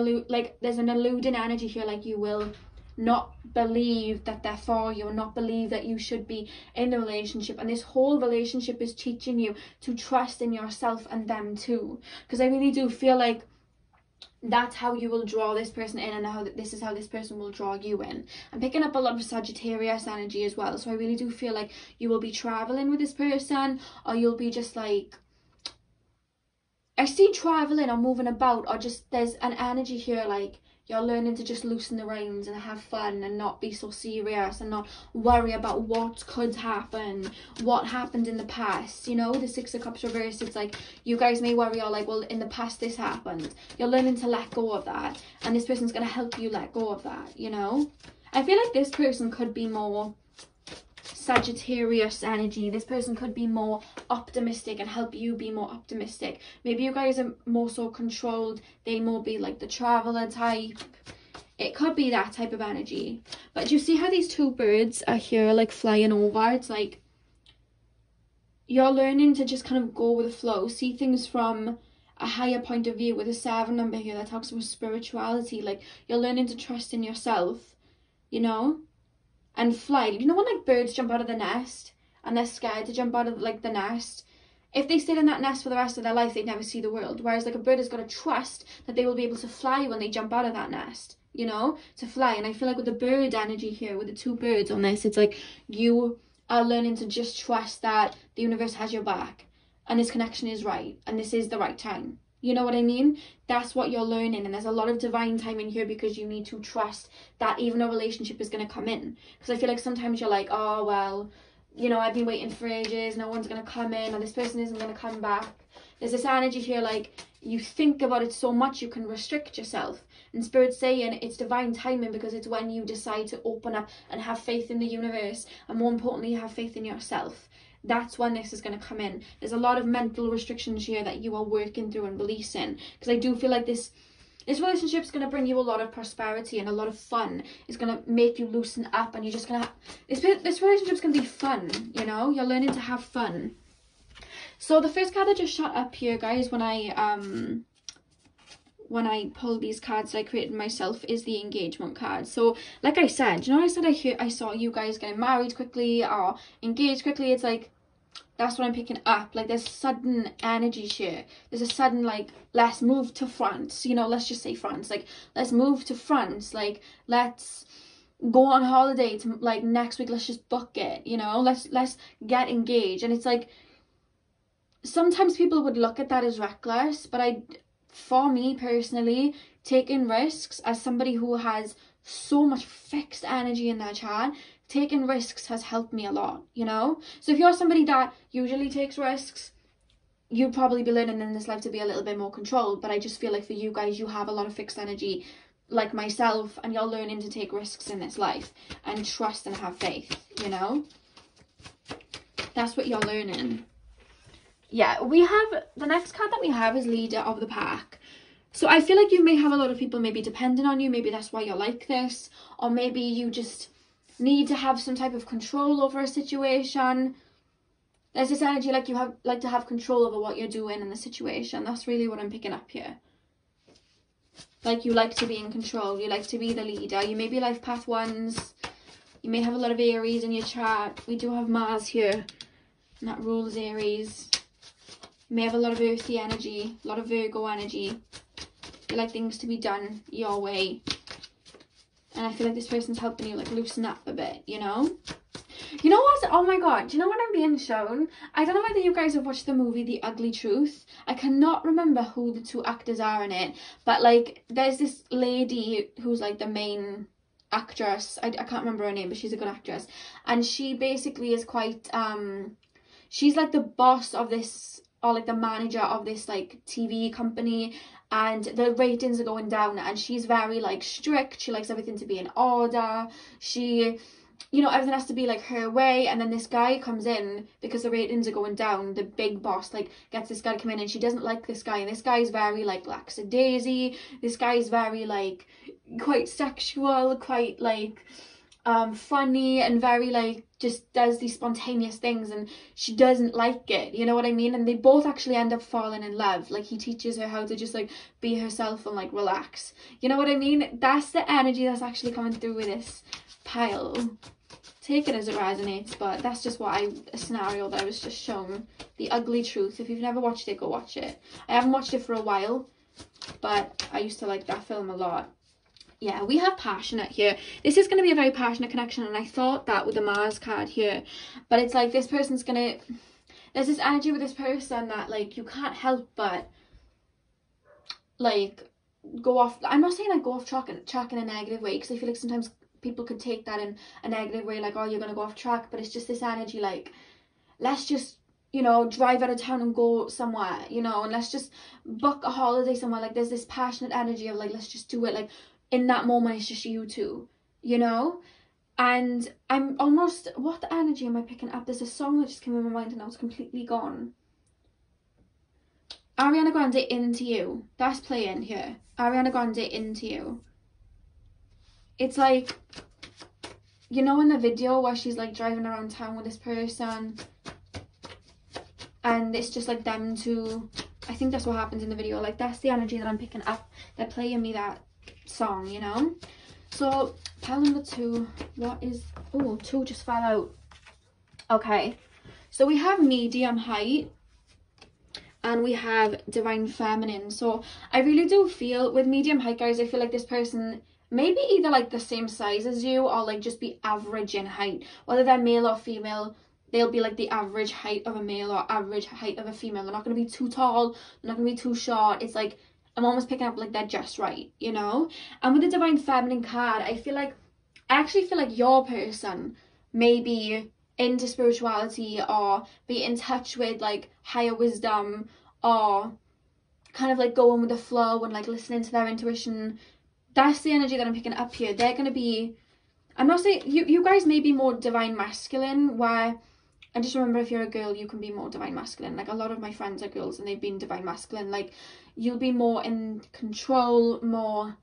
eluding energy here, like you will not believe that they're for you, or not believe that you should be in the relationship. And this whole relationship is teaching you to trust in yourself and them too, because I really do feel like that's how you will draw this person in, and this is how this person will draw you in. I'm picking up a lot of Sagittarius energy as well, so I really do feel like you will be traveling with this person, or you'll be just like, I see traveling or moving about, or just there's an energy here like you're learning to just loosen the reins and have fun and not be so serious and not worry about what could happen, what happened in the past. You know, the Six of Cups reversed, it's like you guys may worry, or like, well, in the past this happened. You're learning to let go of that, and this person's going to help you let go of that, you know? I feel like this person could be more Sagittarius energy. This person could be more optimistic and help you be more optimistic. Maybe you guys are more so controlled, they more be like the traveler type. It could be that type of energy. But do you see how these two birds are here like flying over? It's like you're learning to just kind of go with the flow, see things from a higher point of view. With a 7 number here that talks about spirituality, like you're learning to trust in yourself, you know, and fly. You know when like birds jump out of the nest and they're scared to jump out of like the nest? If they stay in that nest for the rest of their life, they'd never see the world. Whereas like a bird has got to trust that they will be able to fly when they jump out of that nest, you know, to fly. And I feel like with the bird energy here, with the two birds on this, it's like you are learning to just trust that the universe has your back, and this connection is right, and this is the right time, You know what I mean? That's what you're learning. And there's a lot of divine timing here, because you need to trust that even a relationship is going to come in. Because I feel like sometimes you're like, oh, well, you know, I've been waiting for ages, no one's going to come in, or this person isn't going to come back. There's this energy here, like, you think about it so much you can restrict yourself. And Spirit's saying it's divine timing, because it's when you decide to open up and have faith in the universe, and more importantly, have faith in yourself. That's when this is going to come in. There's a lot of mental restrictions here that you are working through and releasing, because I do feel like this relationship is going to bring you a lot of prosperity and a lot of fun. It's going to make you loosen up, and you're just going to this relationship is going to be fun, you know? You're learning to have fun. So the first card that just shot up here, guys, when I pulled these cards that I created myself, is the engagement card. So like I said, you know, I saw you guys getting married quickly or engaged quickly. It's like, that's what I'm picking up. Like, there's sudden energy here. There's a sudden, like, let's move to France. You know, let's just say France. Like, let's move to France. Like, let's go on holiday to, like, next week. Let's just book it. You know, let's get engaged. And it's like, sometimes people would look at that as reckless, but for me personally, taking risks, as somebody who has so much fixed energy in their chart, taking risks has helped me a lot, you know? So if you're somebody that usually takes risks, you'd probably be learning in this life to be a little bit more controlled. But I just feel like for you guys, you have a lot of fixed energy like myself, and you're learning to take risks in this life and trust and have faith, you know? That's what you're learning. Yeah, we have, the next card that we have is Leader of the Pack. So I feel like you may have a lot of people maybe depending on you. Maybe that's why you're like this. Or maybe you just need to have some type of control over a situation. There's this energy like you like to have control over what you're doing in the situation. That's really what I'm picking up here. Like, you like to be in control. You like to be the leader. You may be life path ones. You may have a lot of Aries in your chart. We do have Mars here, and that rules Aries. You may have a lot of earthy energy, a lot of Virgo energy. You like things to be done your way. And I feel like this person's helping you, like, loosen up a bit, you know? You know what? Oh my god, do you know what I'm being shown? I don't know whether you guys have watched the movie The Ugly Truth. I cannot remember who the two actors are in it. But, like, there's this lady who's, like, the main actress. I can't remember her name, but she's a good actress. And she basically is quite, she's, like, the boss of this, or, like, the manager of this, like, TV company. And the ratings are going down, and she's very, like, strict. She likes everything to be in order. She, you know, everything has to be, like, her way. And then this guy comes in, because the ratings are going down, the big boss, like, gets this guy to come in, and she doesn't like this guy. And this guy's very, like, lackadaisy. This guy's very, like, quite sexual, quite, like, funny, and very, like, just does these spontaneous things, and she doesn't like it, you know what I mean? And they both actually end up falling in love. Like, he teaches her how to just, like, be herself and, like, relax, you know what I mean? That's the energy that's actually coming through with this pile. Take it as it resonates, but that's just what a scenario that I was just shown. The Ugly Truth. If you've never watched it, go watch it. I haven't watched it for a while, but I used to like that film a lot. Yeah, we have passionate here. This is going to be a very passionate connection, and I thought that with the Mars card here. But it's like this person's going to... There's this energy with this person that, like, you can't help but, like, go off... I'm not saying, like, go off track in a negative way, because I feel like sometimes people could take that in a negative way, like, oh, you're going to go off track. But it's just this energy, like, let's just, you know, drive out of town and go somewhere, you know, and let's just book a holiday somewhere. Like, there's this passionate energy of, like, let's just do it, like... In that moment, it's just you two, you know? And I'm almost... What energy am I picking up? There's a song that just came in my mind and now it's completely gone. Ariana Grande, Into You. That's playing here. Ariana Grande, Into You. It's like... You know in the video where she's, like, driving around town with this person? And it's just, like, them two... I think that's what happens in the video. Like, that's the energy that I'm picking up. They're playing me that song, you know? So pile number 2, what is... Oh, 2 just fell out. Okay, so we have medium height and we have divine feminine. So I really do feel with medium height, guys, I feel like this person maybe either like the same size as you or like just be average in height, whether they're male or female. they'll be like the average height of a male or average height of a female. They're not going to be too tall, they're not going to be too short. It's like I'm almost picking up like they're just right, you know. And with the divine feminine card, I actually feel like your person may be into spirituality or be in touch with like higher wisdom, or kind of like going with the flow and like listening to their intuition. That's the energy that I'm picking up here. They're going to be, I'm not saying, you guys may be more divine masculine, where, I just remember if you're a girl, you can be more divine masculine. Like a lot of my friends are girls and they've been divine masculine. Like you'll be more in control, more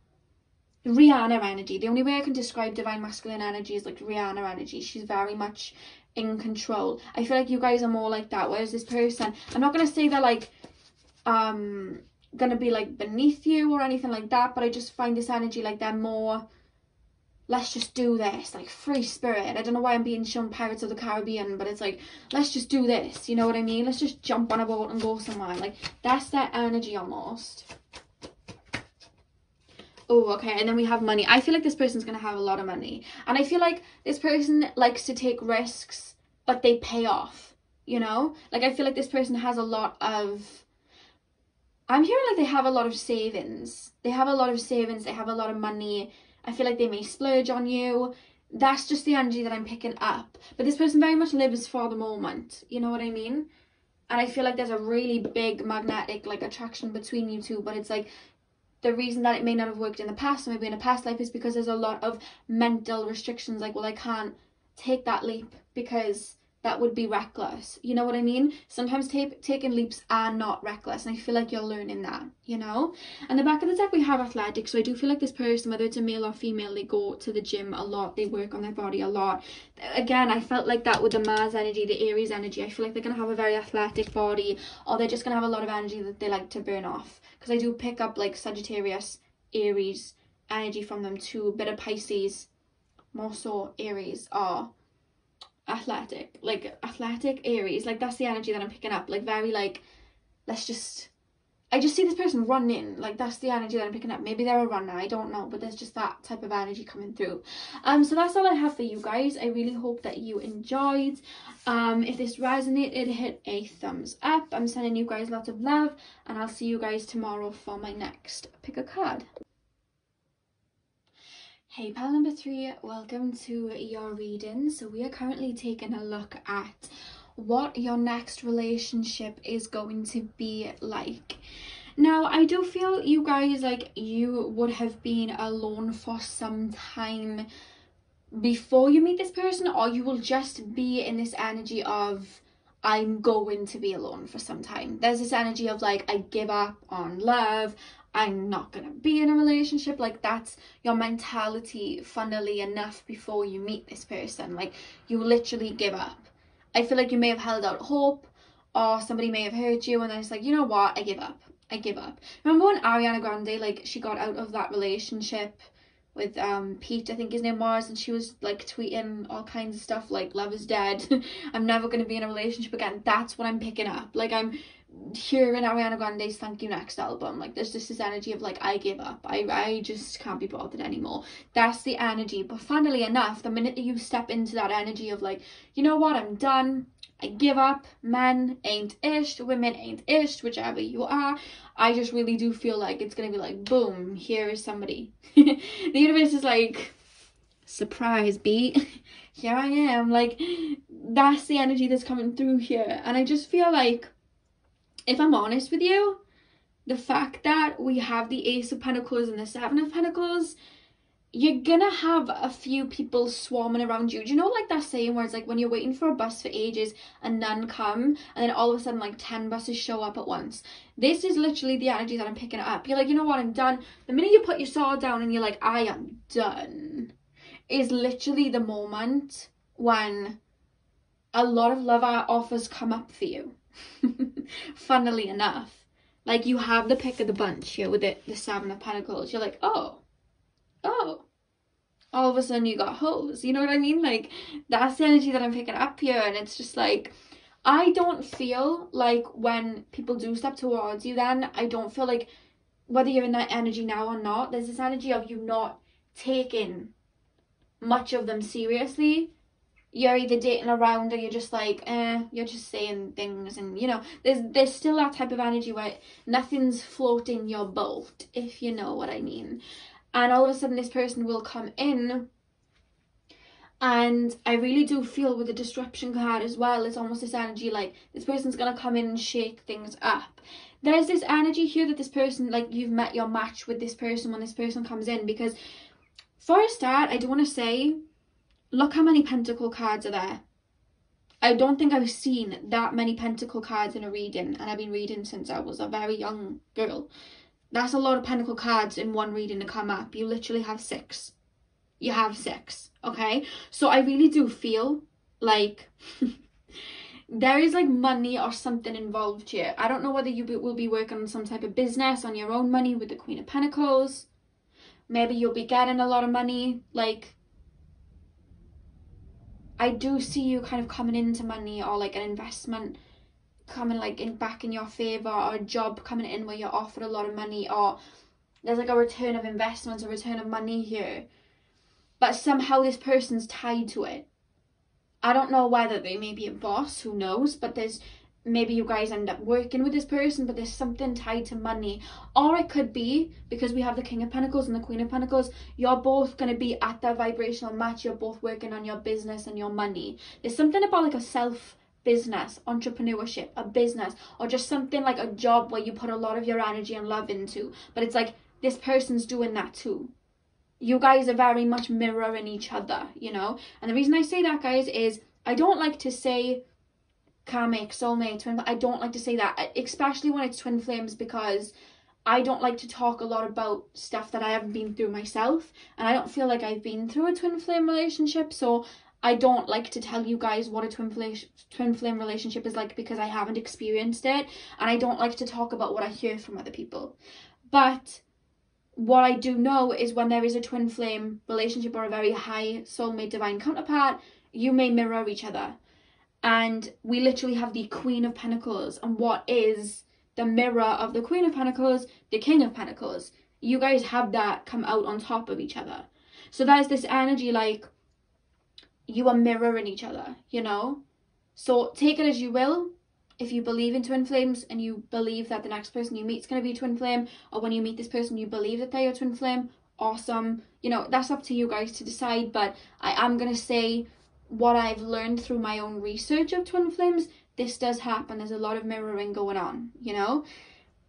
Rihanna energy. The only way I can describe divine masculine energy is like Rihanna energy. She's very much in control. I feel like you guys are more like that, whereas this person, I'm not going to say they're like gonna be like beneath you or anything like that, but I just find this energy like they're more, let's just do this, like free spirit. I don't know why I'm being shown Pirates of the Caribbean, but it's like, let's just do this, you know what I mean? Let's just jump on a boat and go somewhere. Like that's their energy almost. Oh, okay, and then we have money. I feel like this person's gonna have a lot of money, and I feel like this person likes to take risks, but they pay off, you know? Like I feel like this person has a lot of, I'm hearing like they have a lot of savings. They have a lot of savings, they have a lot of money. I feel like they may splurge on you. That's just the energy that I'm picking up. But this person very much lives for the moment, you know what I mean? And I feel like there's a really big magnetic like attraction between you two, but it's like the reason that it may not have worked in the past, or maybe in a past life, is because there's a lot of mental restrictions. Like, well, I can't take that leap because that would be reckless, you know what I mean? Sometimes taking leaps are not reckless, and I feel like you're learning that, you know? And the back of the deck we have athletics, so I do feel like this person, whether it's a male or female, they go to the gym a lot, they work on their body a lot. Again, I felt like that with the Mars energy, the Aries energy. I feel like they're going to have a very athletic body, or they're just going to have a lot of energy that they like to burn off, because I do pick up like Sagittarius, Aries energy from them too, a bit of Pisces, more so Aries, or athletic Aries. Like that's the energy that I'm picking up, like very like, I just see this person running, like that's the energy that I'm picking up. Maybe they're a runner, I don't know, but there's just that type of energy coming through. So that's all I have for you guys. I really hope that you enjoyed. If this resonated, hit a thumbs up. I'm sending you guys lots of love, and I'll see you guys tomorrow for my next pick a card. Hey pal number 3, welcome to your reading. So we are currently taking a look at what your next relationship is going to be like. Now, I do feel you guys, like, you would have been alone for some time before you meet this person, or you will just be in this energy of, I'm going to be alone for some time. There's this energy of like, I give up on love, I'm not gonna be in a relationship. Like that's your mentality, funnily enough, before you meet this person. Like you literally give up. I feel like you may have held out hope, or somebody may have hurt you, and then it's like, you know what, I give up. Remember when Ariana Grande, like, she got out of that relationship with Pete, I think his name was, and she was like tweeting all kinds of stuff like, love is dead, I'm never going to be in a relationship again. That's what I'm picking up. Like I'm hearing Ariana Grande's Thank You Next album. Like there's just this energy of like, I give up, I just can't be bothered anymore. That's the energy. But funnily enough, the minute that you step into that energy of like, you know what, I'm done, I give up, men ain't ish, women ain't ish, whichever you are, I just really do feel like it's gonna be like, boom, here is somebody. The universe is like, surprise, B. Here I am. Like that's the energy that's coming through here. And I just feel like, if I'm honest with you, the fact that we have the Ace of Pentacles and the Seven of Pentacles, you're gonna have a few people swarming around you. Do you know like that saying where it's like when you're waiting for a bus for ages and none come, and then all of a sudden like 10 buses show up at once? This is literally the energy that I'm picking up. You're like, you know what, I'm done. The minute you put your sword down and you're like, I am done, is literally the moment when a lot of love offers come up for you. Funnily enough, like you have the pick of the bunch here with the Seven of Pentacles. You're like, oh, all of a sudden you got hoes, you know what I mean? Like that's the energy that I'm picking up here. And it's just like, I don't feel like when people do step towards you, then I don't feel like, whether you're in that energy now or not, there's this energy of you not taking much of them seriously, you're either dating around or you're just like, you're just saying things, and you know, there's still that type of energy where nothing's floating your boat, if you know what I mean. And all of a sudden this person will come in, and I really do feel with the disruption card as well, it's almost this energy like this person's gonna come in and shake things up. There's this energy here that this person, like, you've met your match with this person when this person comes in, because for a start, I do want to say, look how many pentacle cards are there. I don't think I've seen that many pentacle cards in a reading, and I've been reading since I was a very young girl. That's a lot of pentacle cards in one reading to come up. You literally have 6. You have 6, okay? So I really do feel like there is like money or something involved here. I don't know whether you will be working on some type of business on your own money with the Queen of Pentacles. Maybe you'll be getting a lot of money. Like, I do see you kind of coming into money, or like an investment coming like back in your favour, or a job coming in where you're offered a lot of money, or there's like a return of investments, a return of money here. But somehow this person's tied to it. I don't know whether they may be a boss, who knows, but there's, maybe you guys end up working with this person, but there's something tied to money. Or it could be, because we have the King of Pentacles and the Queen of Pentacles, you're both going to be at that vibrational match. You're both working on your business and your money. There's something about like a self-business, entrepreneurship, a business, or just something like a job where you put a lot of your energy and love into. But it's like this person's doing that too. You guys are very much mirroring each other, you know? And the reason I say that, guys, is I don't like to say karmic, soulmate, twin. I don't like to say that, especially when it's twin flames, because I don't like to talk a lot about stuff that I haven't been through myself. And I don't feel like I've been through a twin flame relationship. So I don't like to tell you guys what a twin flame relationship is like, because I haven't experienced it. And I don't like to talk about what I hear from other people. But what I do know is when there is a twin flame relationship or a very high soulmate divine counterpart, you may mirror each other. And we literally have the Queen of Pentacles, and what is the mirror of the Queen of Pentacles? The King of Pentacles. You guys have that come out on top of each other. So there's this energy like you are mirroring each other, you know? So take it as you will. If you believe in twin flames and you believe that the next person you meet is going to be a twin flame, or when you meet this person you believe that they are a twin flame, awesome. You know, that's up to you guys to decide. But I am going to say what I've learned through my own research of twin flames. This does happen. There's a lot of mirroring going on, you know?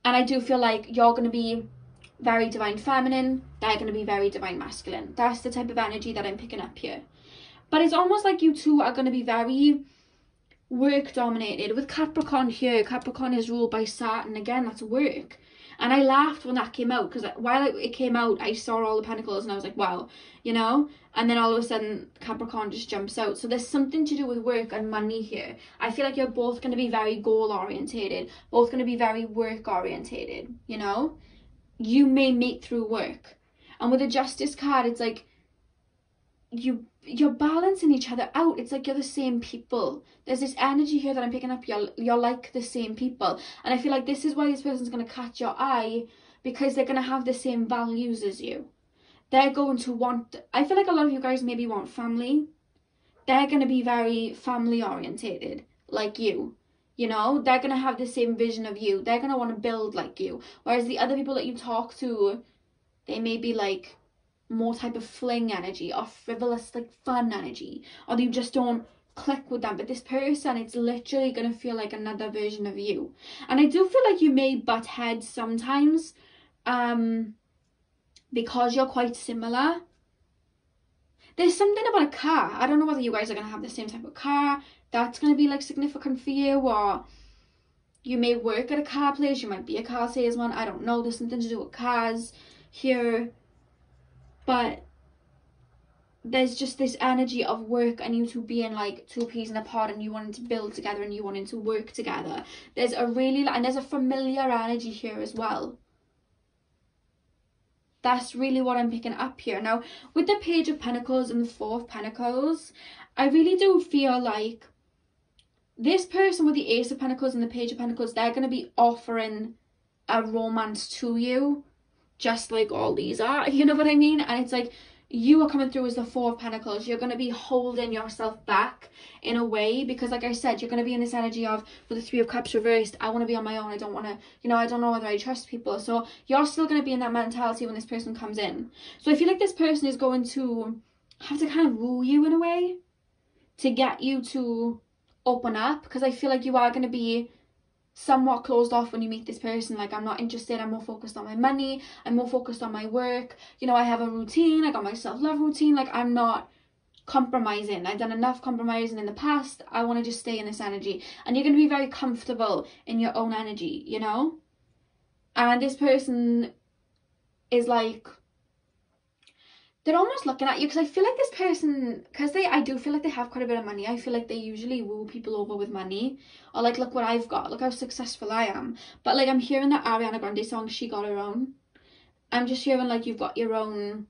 And I do feel like you're going to be very divine feminine. They're going to be very divine masculine. That's the type of energy that I'm picking up here. But it's almost like you two are going to be very work dominated. With Capricorn here, Capricorn is ruled by Saturn. Again, that's work. And I laughed when that came out, because while it came out, I saw all the pentacles and I was like, wow, you know? And then all of a sudden, Capricorn just jumps out. So there's something to do with work and money here. I feel like you're both going to be very goal-orientated, both going to be very work-orientated, you know? You may meet through work. And with the Justice card, it's like you're balancing each other out. It's like you're the same people. There's this energy here that I'm picking up. You're like the same people. And I feel like this is why this person's going to catch your eye, because they're going to have the same values as you. They're going to want, I feel like a lot of you guys maybe want family. They're going to be very family orientated, like you. You know, they're going to have the same vision of you. They're going to want to build like you. Whereas the other people that you talk to, they may be like more type of fling energy, or frivolous, like fun energy, or you just don't click with them. But this person, it's literally going to feel like another version of you. And I do feel like you may butt heads sometimes, because you're quite similar. There's something about a car. I don't know whether you guys are going to have the same type of car that's going to be like significant for you, or you may work at a car place, you might be a car salesman, I don't know. There's something to do with cars here. But there's just this energy of work and you two being like two peas in a pod, and you wanting to build together and you wanting to work together. There's a really, and there's a familiar energy here as well. That's really what I'm picking up here. Now, with the Page of Pentacles and the Four of Pentacles, I really do feel like this person with the Ace of Pentacles and the Page of Pentacles, they're going to be offering a romance to you, just like all these are, you know what I mean? And it's like you are coming through as the Four of Pentacles. You're going to be holding yourself back in a way, because like I said, you're going to be in this energy of, with the Three of Cups reversed, I want to be on my own. I don't want to, you know, I don't know whether I trust people. So you're still going to be in that mentality when this person comes in. So I feel like this person is going to have to kind of woo you in a way to get you to open up, because I feel like you are going to be somewhat closed off when you meet this person. Like, I'm not interested, I'm more focused on my money, I'm more focused on my work, you know, I have a routine, I got my self-love routine, like I'm not compromising. I've done enough compromising in the past. I want to just stay in this energy. And you're going to be very comfortable in your own energy, you know. And this person is like, they're almost looking at you, because I feel like this person, because I do feel like they have quite a bit of money. I feel like they usually woo people over with money, or like, look what I've got, look how successful I am. But like, I'm hearing that Ariana Grande song, She Got Her Own. I'm just hearing like, you've got your own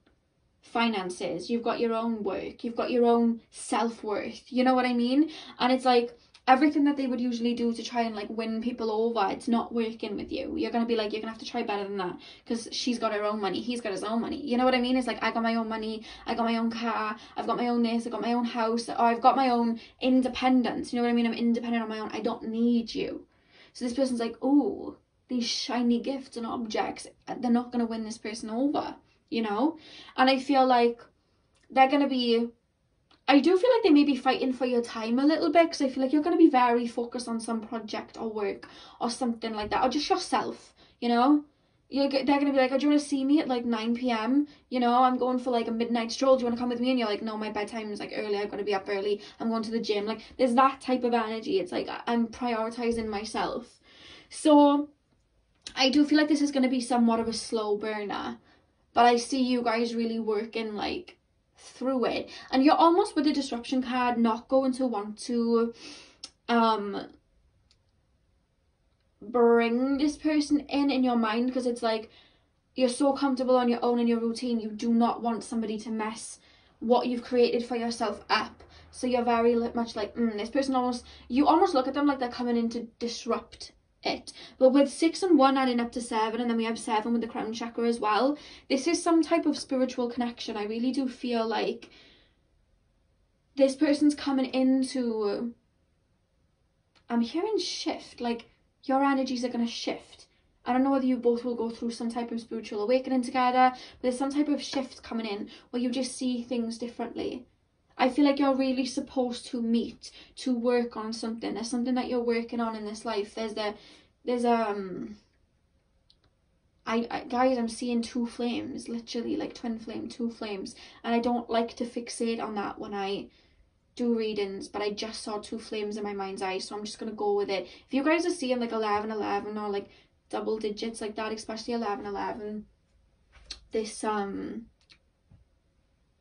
finances, you've got your own work, you've got your own self-worth, you know what I mean? And it's like, everything that they would usually do to try and like win people over, it's not working with you. You're gonna be like, you're gonna have to try better than that, because she's got her own money, he's got his own money, you know what I mean? It's like, I got my own money, I got my own car, I've got my own this, I've got my own house, or I've got my own independence, you know what I mean? I'm independent on my own, I don't need you. So this person's like, oh, these shiny gifts and objects, they're not gonna win this person over, you know? And I feel like they're gonna be, I do feel like they may be fighting for your time a little bit, because I feel like you're going to be very focused on some project or work or something like that, or just yourself, you know. They're going to be like, oh, do you want to see me at like 9 p.m? You know, I'm going for like a midnight stroll, do you want to come with me? And you're like, no, my bedtime is like early, I've got to be up early, I'm going to the gym. Like, there's that type of energy. It's like, I'm prioritizing myself. So I do feel like this is going to be somewhat of a slow burner, but I see you guys really working like through it. And you're almost, with the disruption card, not going to want to bring this person in your mind, because it's like, you're so comfortable on your own in your routine, you do not want somebody to mess what you've created for yourself up. So you're very much like, this person, almost, you almost look at them like they're coming in to disrupt it. But with 6 and 1 adding up to 7, and then we have 7 with the crown chakra as well, this is some type of spiritual connection. I really do feel like this person's coming into, I'm hearing shift, like your energies are going to shift. I don't know whether you both will go through some type of spiritual awakening together, but there's some type of shift coming in where you just see things differently. I feel like you're really supposed to meet, to work on something. There's something that you're working on in this life. Guys, I'm seeing 2 flames, literally like twin flame, 2 flames. And I don't like to fixate on that when I do readings, but I just saw 2 flames in my mind's eye, so I'm just going to go with it. If you guys are seeing like 1111 or like double digits like that, especially 1111,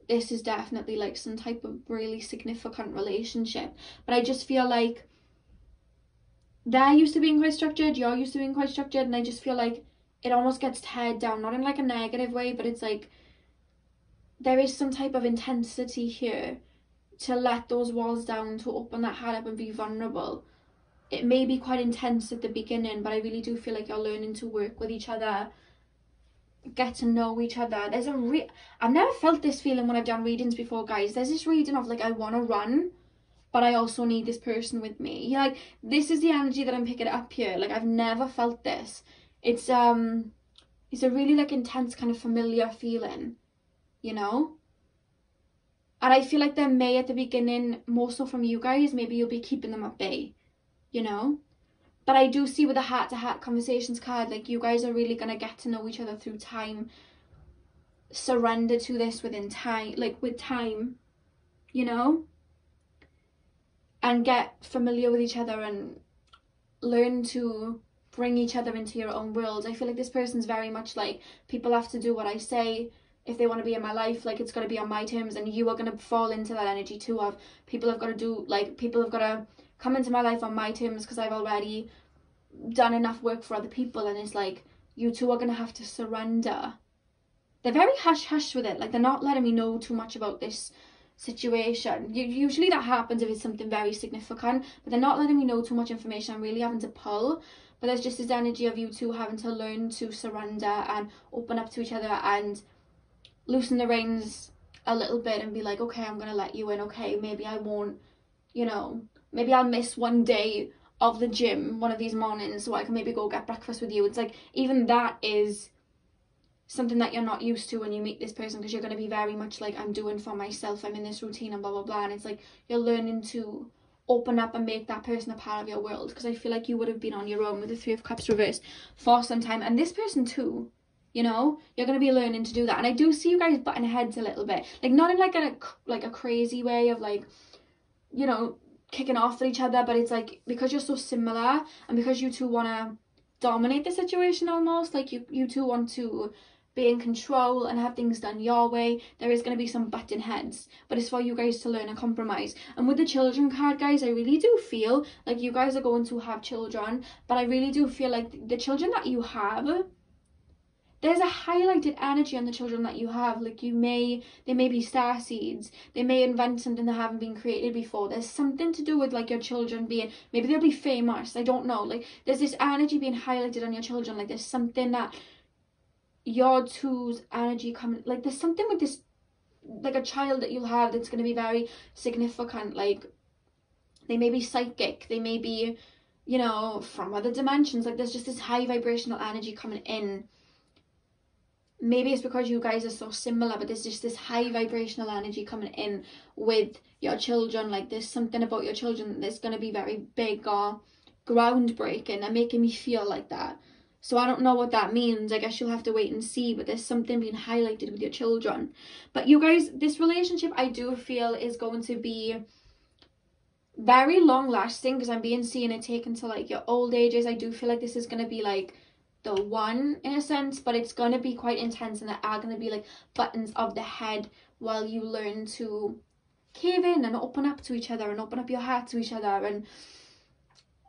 this is definitely like some type of really significant relationship. But I just feel like they're used to being quite structured, you're used to being quite structured, and I just feel like it almost gets teared down, not in like a negative way, but it's like there is some type of intensity here to let those walls down, to open that heart up and be vulnerable. It may be quite intense at the beginning, but I really do feel like you're learning to work with each other, get to know each other. There's I've never felt this feeling when I've done readings before, guys. There's this reading of like, I want to run, but I also need this person with me. Yeah, like this is the energy that I'm picking up here. Like, I've never felt this. It's a really like intense kind of familiar feeling, you know. And I feel like there may, at the beginning, more so from you guys, maybe you'll be keeping them at bay, you know. But I do see with the heart-to-heart conversations card, like, you guys are really going to get to know each other through time. Surrender to this within time, like, with time, you know. And get familiar with each other and learn to bring each other into your own world. I feel like this person's very much like, people have to do what I say. If they want to be in my life, like, it's got to be on my terms, and you are going to fall into that energy too of people have got to come into my life on my terms, because I've already done enough work for other people. And it's like, you two are going to have to surrender. They're very hush-hush with it, like, they're not letting me know too much about this situation. Usually that happens if it's something very significant, but they're not letting me know too much information. I'm really having to pull. But there's just this energy of you two having to learn to surrender and open up to each other and loosen the reins a little bit and be like, okay, I'm gonna let you in. Okay, maybe I won't, you know, maybe I'll miss one day of the gym one of these mornings so I can maybe go get breakfast with you. It's like, even that is something that you're not used to when you meet this person, because you're going to be very much like, I'm doing for myself, I'm in this routine and blah blah blah. And it's like, you're learning to open up and make that person a part of your world, because I feel like you would have been on your own with the Three of Cups reversed for some time, and this person too, you know, you're going to be learning to do that. And I do see you guys butting heads a little bit, like not in like a crazy way of like, you know, kicking off at each other, but it's like, because you're so similar and because you two want to dominate the situation almost, like you two want to be in control and have things done your way, there is going to be some butting heads, but it's for you guys to learn and compromise. And with the children card, guys, I really do feel like you guys are going to have children, but I really do feel like the children that you have, there's a highlighted energy on the children that you have. Like they may be star seeds, they may invent something that haven't been created before. There's something to do with like your children being, maybe they'll be famous, I don't know, like there's this energy being highlighted on your children. Like there's something that your two's energy coming, like there's something with this, like a child that you'll have that's going to be very significant. Like they may be psychic, they may be, you know, from other dimensions. Like there's just this high vibrational energy coming in. Maybe it's because you guys are so similar, but there's just this high vibrational energy coming in with your children. Like there's something about your children that's going to be very big or groundbreaking and making me feel like that. So I don't know what that means. I guess you'll have to wait and see, but there's something being highlighted with your children. But you guys, this relationship I do feel is going to be very long lasting, because I'm seeing it take into like your old ages. I do feel like this is going to be like the one in a sense, but it's going to be quite intense, and there are going to be like buttons of the head while you learn to cave in and open up to each other and open up your heart to each other, and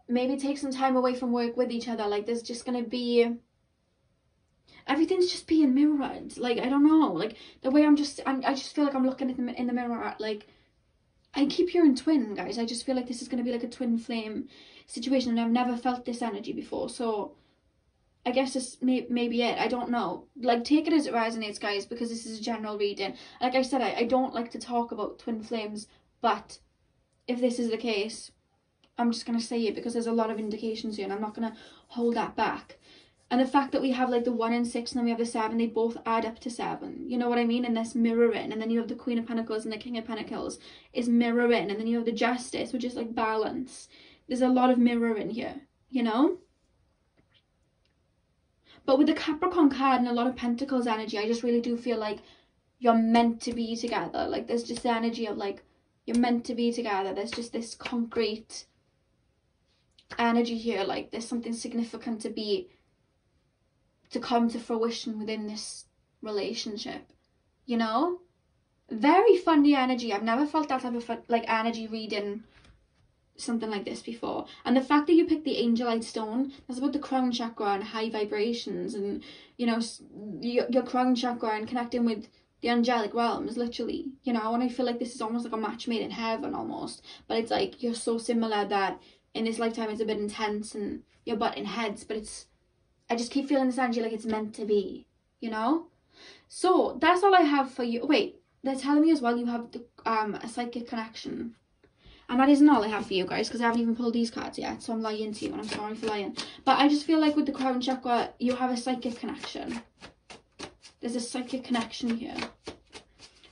maybe take some time away from work with each other. Like there's just going to be, everything's just being mirrored. Like I don't know, like the way I just feel like I'm looking at them in the mirror. Like I keep hearing twin, guys. I just feel like this is going to be like a twin flame situation, and I've never felt this energy before. So I guess this maybe it. I don't know. Like take it as it resonates, guys, because this is a general reading. Like I said, I don't like to talk about twin flames, but if this is the case, I'm just going to say it because there's a lot of indications here and I'm not going to hold that back. And the fact that we have like the 1 and 6 and then we have the 7, they both add up to 7. You know what I mean? And this mirroring. And then you have the Queen of Pentacles and the King of Pentacles is mirroring. And then you have the Justice, which is like balance. There's a lot of mirroring here, you know? But with the Capricorn card and a lot of Pentacles energy, I just really do feel like you're meant to be together. Like there's just the energy of like, you're meant to be together. There's just this concrete energy here. Like there's something significant to come to fruition within this relationship, you know? Very funny energy. I've never felt that type of like energy reading something like this before. And the fact that you picked the Angelite stone, that's about the crown chakra and high vibrations, and you know, your crown chakra and connecting with the angelic realms, literally, you know. And I feel like this is almost like a match made in heaven almost, but it's like you're so similar that in this lifetime it's a bit intense and you're butting heads, but it's, I just keep feeling this energy like it's meant to be, you know? So that's all I have for you. Wait, they're telling me as well you have the, a psychic connection. And that isn't all I have for you guys, because I haven't even pulled these cards yet, so I'm lying to you and I'm sorry for lying. But I just feel like with the crown chakra, you have a psychic connection. There's a psychic connection here.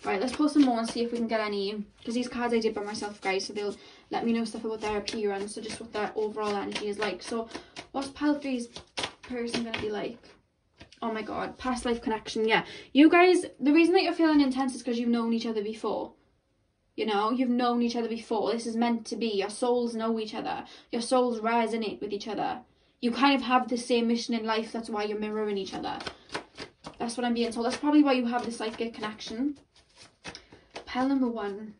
Right, let's pull some more and see if we can get any, because these cards I did by myself, guys, so they'll let me know stuff about their appearance, so just what their overall energy is like. So what's pile 3's person going to be like? Oh my god, past life connection. Yeah, you guys, the reason that you're feeling intense is because you've known each other before. You know, you've known each other before. This is meant to be. Your souls know each other. Your souls resonate with each other. You kind of have the same mission in life. That's why you're mirroring each other. That's what I'm being told. That's probably why you have the psychic connection. Pile number 1.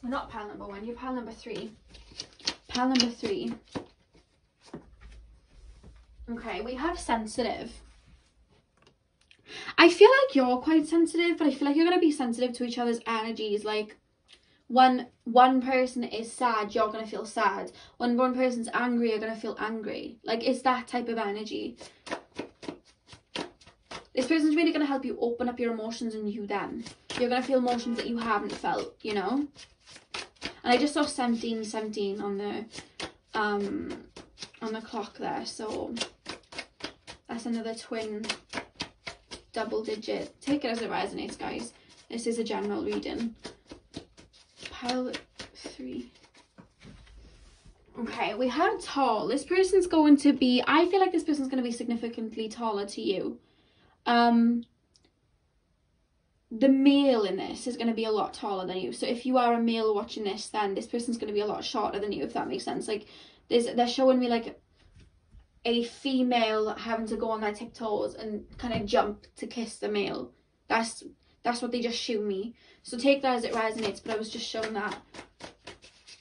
Not pile number 1. You're pile number 3. Pile number 3. Okay, we have sensitive. I feel like you're quite sensitive, but I feel like you're going to be sensitive to each other's energies. Like, when one person is sad, you're going to feel sad. When one person's angry, you're going to feel angry. Like, it's that type of energy. This person's really going to help you open up your emotions and you them. You're going to feel emotions that you haven't felt, you know. And I just saw 17 on the clock there, so that's another twin double digit. Take it as it resonates, guys. This is a general reading. Pile 3. Okay, we have tall. This person's going to be, I feel like this person's going to be significantly taller to you. The male in this is going to be a lot taller than you. So if you are a male watching this, then this person's going to be a lot shorter than you, if that makes sense. Like, they're showing me like a female having to go on their tiptoes and kind of jump to kiss the male. That's what they just show me. So take that as it resonates, but I was just showing that.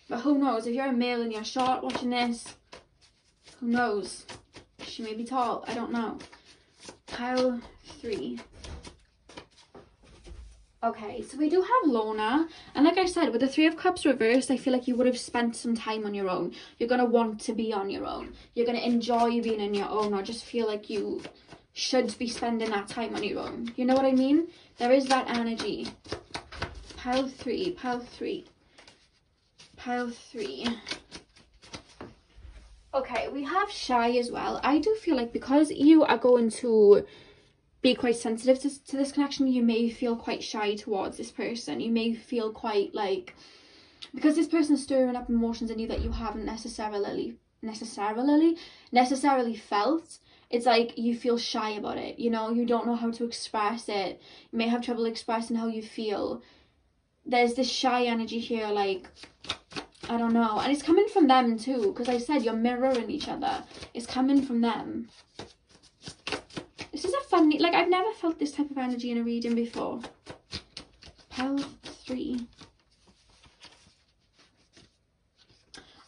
But who knows, if you're a male and you're short watching this, who knows? She may be tall, I don't know. Pile 3. Okay, so we do have Lona, and like I said, with the 3 of Cups reversed, I feel like you would have spent some time on your own. You're going to want to be on your own. You're going to enjoy being on your own, or just feel like you should be spending that time on your own. You know what I mean? There is that energy. Pile 3, pile 3, pile 3. Okay, we have shy as well. I do feel like because you are going to be quite sensitive to this connection, you may feel quite shy towards this person. You may feel quite like, because this person is stirring up emotions in you that you haven't necessarily felt, it's like you feel shy about it, you know. You don't know how to express it. You may have trouble expressing how you feel. There's this shy energy here, like, I don't know, and it's coming from them too, because I said you're mirroring each other. It's coming from them. This is a funny, like, I've never felt this type of energy in a reading before. Pile 3.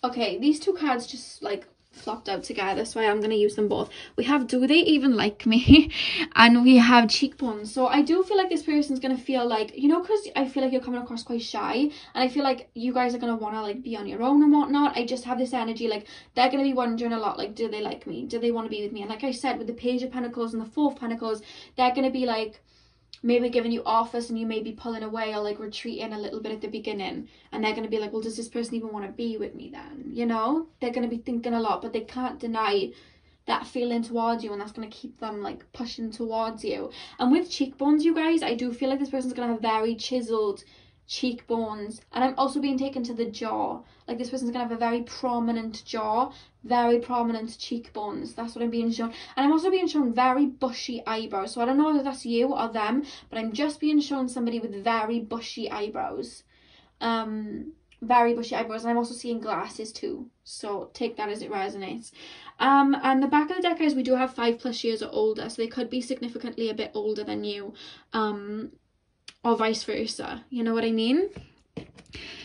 Okay, these 2 cards just, like, flopped out together, so I am going to use them both. We have Do They Even Like Me? And we have Cheekbones. So I do feel like this person's going to feel like, you know, because I feel like you're coming across quite shy, and I feel like you guys are going to want to, like, be on your own and whatnot. I just have this energy, like, they're going to be wondering a lot, like, do they like me? Do they want to be with me? And like I said, with the Page of Pentacles and the 4 of Pentacles, they're going to be, like, maybe giving you offers and you may be pulling away or like retreating a little bit at the beginning, and they're going to be like, well, does this person even want to be with me then? You know, they're going to be thinking a lot, but they can't deny that feeling towards you, and that's going to keep them like pushing towards you. And with cheekbones, you guys, I do feel like this person's going to have very chiseled cheekbones, and I'm also being taken to the jaw. Like, this person's gonna have a very prominent jaw, very prominent cheekbones. That's what I'm being shown. And I'm also being shown very bushy eyebrows. So I don't know whether that's you or them, but I'm just being shown somebody with very bushy eyebrows. Very bushy eyebrows. And I'm also seeing glasses too, so take that as it resonates. And the back of the deck, guys, we do have 5+ years or older, so they could be significantly a bit older than you, or vice versa, you know what I mean?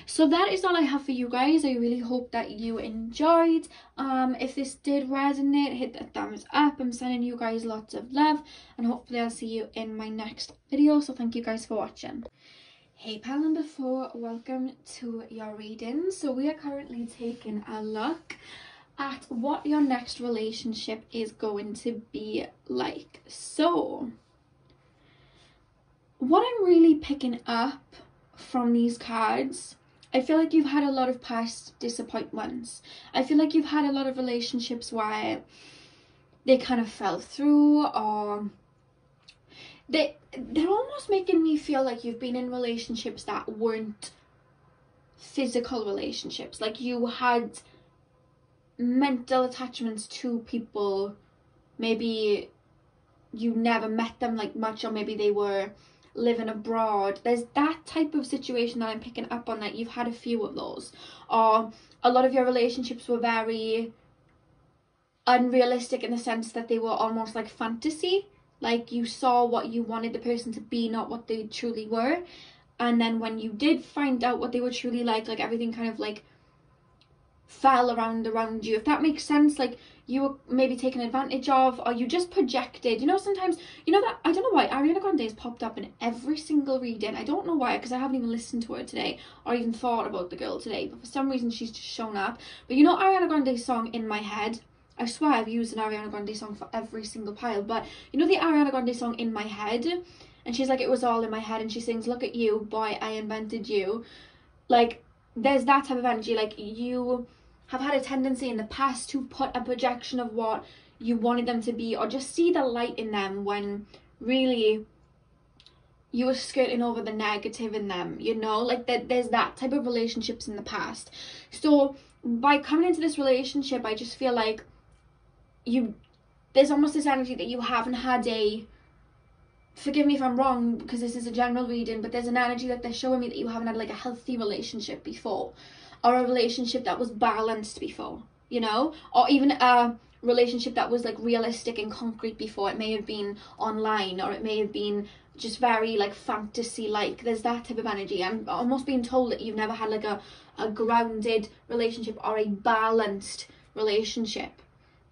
So that is all I have for you guys. I really hope that you enjoyed. If this did resonate, hit that thumbs up. I'm sending you guys lots of love, and hopefully I'll see you in my next video. So thank you guys for watching. Hey pal number 4, welcome to your reading. So we are currently taking a look at what your next relationship is going to be like. So what I'm really picking up from these cards, I feel like you've had a lot of past disappointments. I feel like you've had a lot of relationships where they kind of fell through, or they're almost making me feel like you've been in relationships that weren't physical relationships. Like, you had mental attachments to people. Maybe you never met them like much, or maybe they were living abroad. There's that type of situation that I'm picking up on, that you've had a few of those. Or a lot of your relationships were very unrealistic in the sense that they were almost like fantasy. Like, you saw what you wanted the person to be, not what they truly were. And then when you did find out what they were truly like everything kind of like fell around you, if that makes sense. Like, you were maybe taken advantage of, or you just projected. You know, sometimes, you know, that, I don't know why Ariana Grande has popped up in every single reading. I don't know why, because I haven't even listened to her today or even thought about the girl today, but for some reason she's just shown up. But you know Ariana Grande's song In My Head? I swear I've used an Ariana Grande song for every single pile, but you know the Ariana Grande song In My Head? And she's like, it was all in my head, and she sings, look at you, boy, I invented you. Like, there's that type of energy. Like, you have had a tendency in the past to put a projection of what you wanted them to be, or just see the light in them, when really you were skirting over the negative in them, you know? Like, there's that type of relationships in the past. So by coming into this relationship, I just feel like there's almost this energy that you haven't had a, forgive me if I'm wrong because this is a general reading, but there's an energy that they're showing me that you haven't had like a healthy relationship before, or a relationship that was balanced before, you know, or even a relationship that was like realistic and concrete before. It may have been online, or it may have been just very like fantasy like. There's that type of energy. I'm almost being told that you've never had like a grounded relationship or a balanced relationship.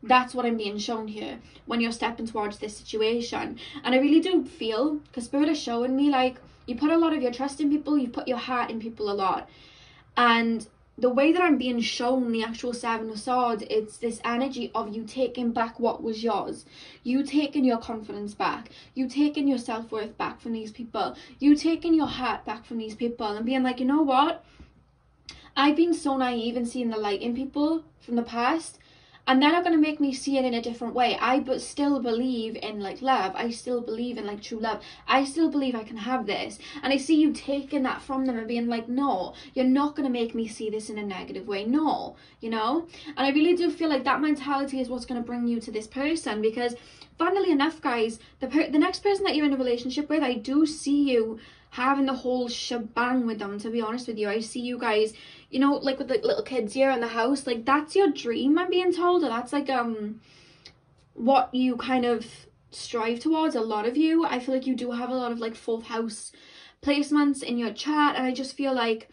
That's what I'm being shown here when you're stepping towards this situation. And I really do feel, because Spirit is showing me, like, you put a lot of your trust in people, you put your heart in people a lot. And the way that I'm being shown the actual Seven of Swords, it's this energy of you taking back what was yours. You taking your confidence back. You taking your self-worth back from these people. You taking your heart back from these people and being like, you know what? I've been so naive in seeing the light in people from the past, and they're not going to make me see it in a different way. I still believe in like love. I still believe in like true love. I still believe I can have this. And I see you taking that from them and being like, no, you're not going to make me see this in a negative way. No, you know? And I really do feel like that mentality is what's going to bring you to this person, because funnily enough, guys, the next person that you're in a relationship with, I do see you having the whole shebang with them, to be honest with you. I see you guys, you know, like with the little kids here in the house, like that's your dream, I'm being told. And that's like what you kind of strive towards, a lot of you. I feel like you do have a lot of like fourth house placements in your chart, and I just feel like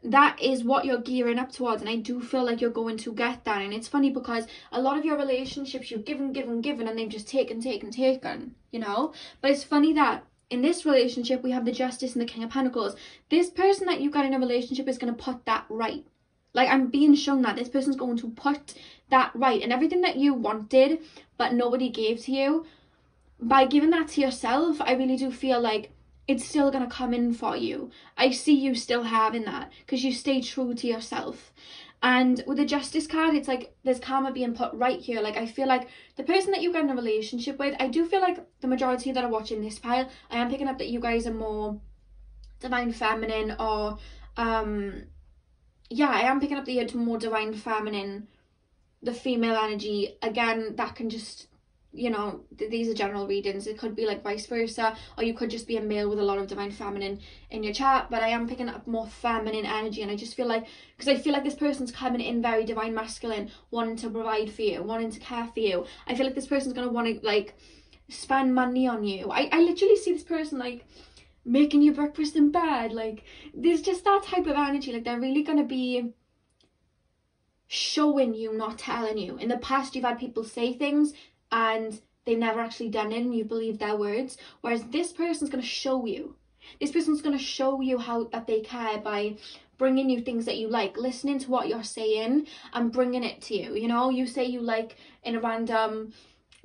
that is what you're gearing up towards, and I do feel like you're going to get that. And it's funny because a lot of your relationships you've given, and they've just taken, you know. But it's funny that in this relationship, we have the Justice and the King of Pentacles. This person that you got in a relationship is going to put that right. Like, I'm being shown that this person's going to put that right. And everything that you wanted, but nobody gave to you, by giving that to yourself, I really do feel like it's still going to come in for you. I see you still having that because you stay true to yourself. And with the Justice card, it's like there's karma being put right here. Like, I feel like the person that you get in a relationship with, I do feel like the majority that are watching this pile, I am picking up that you guys are more divine feminine, or yeah, I am picking up that you're more divine feminine, the female energy. Again, that can just, you know, these are general readings. It could be like vice versa, or you could just be a male with a lot of divine feminine in your chart. But I am picking up more feminine energy, and I just feel like, because I feel like this person's coming in very divine masculine, wanting to provide for you, wanting to care for you. I feel like this person's going to want to like spend money on you. I literally see this person like making you breakfast in bed. Like, there's just that type of energy. Like, they're really going to be showing you, not telling you. In the past, you've had people say things and they've never actually done it, and you believe their words. Whereas this person's going to show you. This person's going to show you how that they care by bringing you things that you like, listening to what you're saying and bringing it to you. You know, you say you like in a random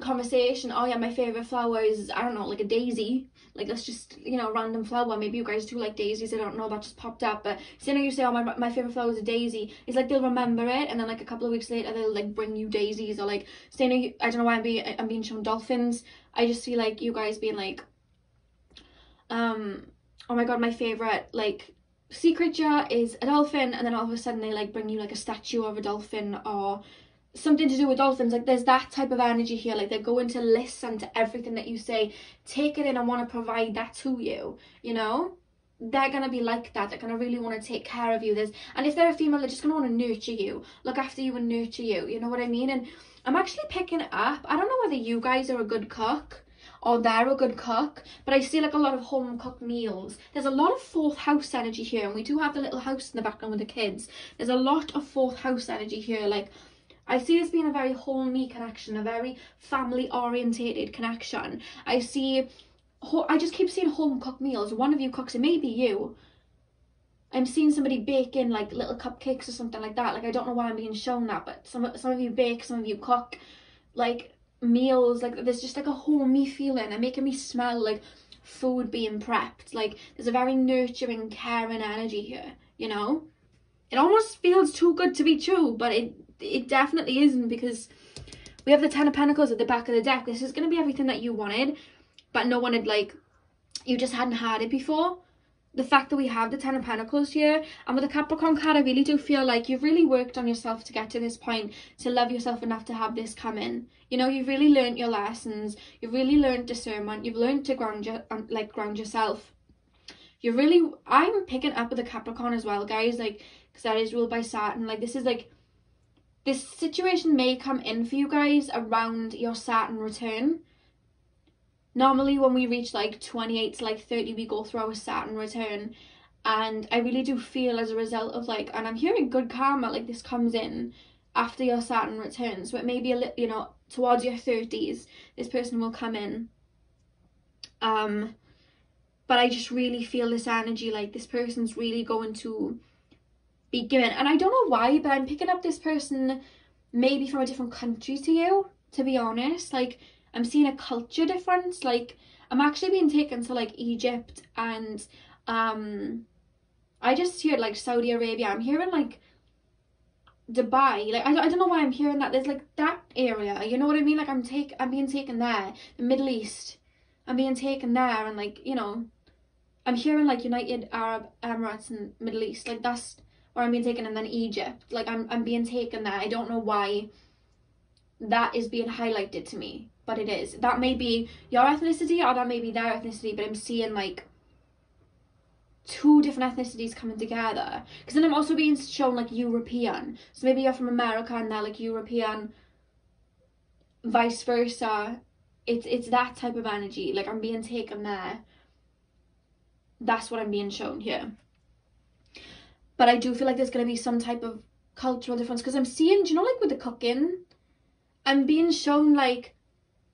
conversation, oh yeah, my favourite flower is, I don't know, like a daisy. Like, that's just, you know, random flower. Maybe you guys do like daisies, I don't know, that just popped up. But saying you say, oh, my favourite flower is a daisy, it's like they'll remember it, and then like a couple of weeks later they'll like bring you daisies. Or like saying, I don't know why I'm being shown dolphins. I just feel like you guys being like, oh my god, my favourite like sea creature is a dolphin, and then all of a sudden they like bring you like a statue of a dolphin, or something to do with dolphins. Like, there's that type of energy here. Like, they're going to listen to everything that you say, take it in, and want to provide that to you, you know. They're gonna be like that. They're gonna really want to take care of you. And if they're a female, they're just gonna want to nurture you, look after you and nurture you, you know what I mean? And I'm actually picking it up. I don't know whether you guys are a good cook or they're a good cook, but I see like a lot of home cooked meals. There's a lot of fourth house energy here, and we do have the little house in the background with the kids. There's a lot of fourth house energy here. Like, I see this being a very homey connection, a very family orientated connection. I just keep seeing home cooked meals. One of you cooks, it may be you, I'm seeing somebody baking like little cupcakes or something like that. Like, I don't know why I'm being shown that, but some of you bake, some of you cook, like, meals. Like, there's just like a homey feeling and making me smell like food being prepped. Like, there's a very nurturing, caring energy here, you know? It almost feels too good to be true, but it definitely isn't, because we have the Ten of Pentacles at the back of the deck. This is going to be everything that you wanted, but no one had, like, you just hadn't had it before. The fact that we have the Ten of Pentacles here, and with the Capricorn card, I really do feel like you've really worked on yourself to get to this point, to love yourself enough to have this come in. You know, you've really learned your lessons, you've really learned discernment, you've learned to ground yourself. You're really, I'm picking up with the Capricorn as well, guys, like, because that is ruled by Saturn. Like, this is like, this situation may come in for you guys around your Saturn return. Normally when we reach like 28 to like 30, we go through our Saturn return, and I really do feel as a result of, like, and I'm hearing good karma, like, this comes in after your Saturn return, so it may be a little, you know, towards your 30s, this person will come in. But I just really feel this energy, like, this person's really going to be given, and I don't know why, but I'm picking up this person maybe from a different country to you, to be honest. Like, I'm seeing a culture difference. Like, I'm actually being taken to like Egypt, and I just heard like Saudi Arabia. I'm hearing like Dubai. Like, I don't know why I'm hearing that. There's like that area, you know what I mean? Like, I'm being taken there. The Middle East, I'm being taken there, and like, you know, I'm hearing like United Arab Emirates and Middle East. Like, that's where I'm being taken, and then Egypt. Like, I'm being taken there. I don't know why that is being highlighted to me, but it is. That may be your ethnicity, or that may be their ethnicity, but I'm seeing like two different ethnicities coming together. Because then I'm also being shown like European, so maybe you're from America and they're like European, vice versa. It's that type of energy. Like, I'm being taken there. That's what I'm being shown here. But I do feel like there's going to be some type of cultural difference, because I'm seeing, do you know, like with the cooking, I'm being shown like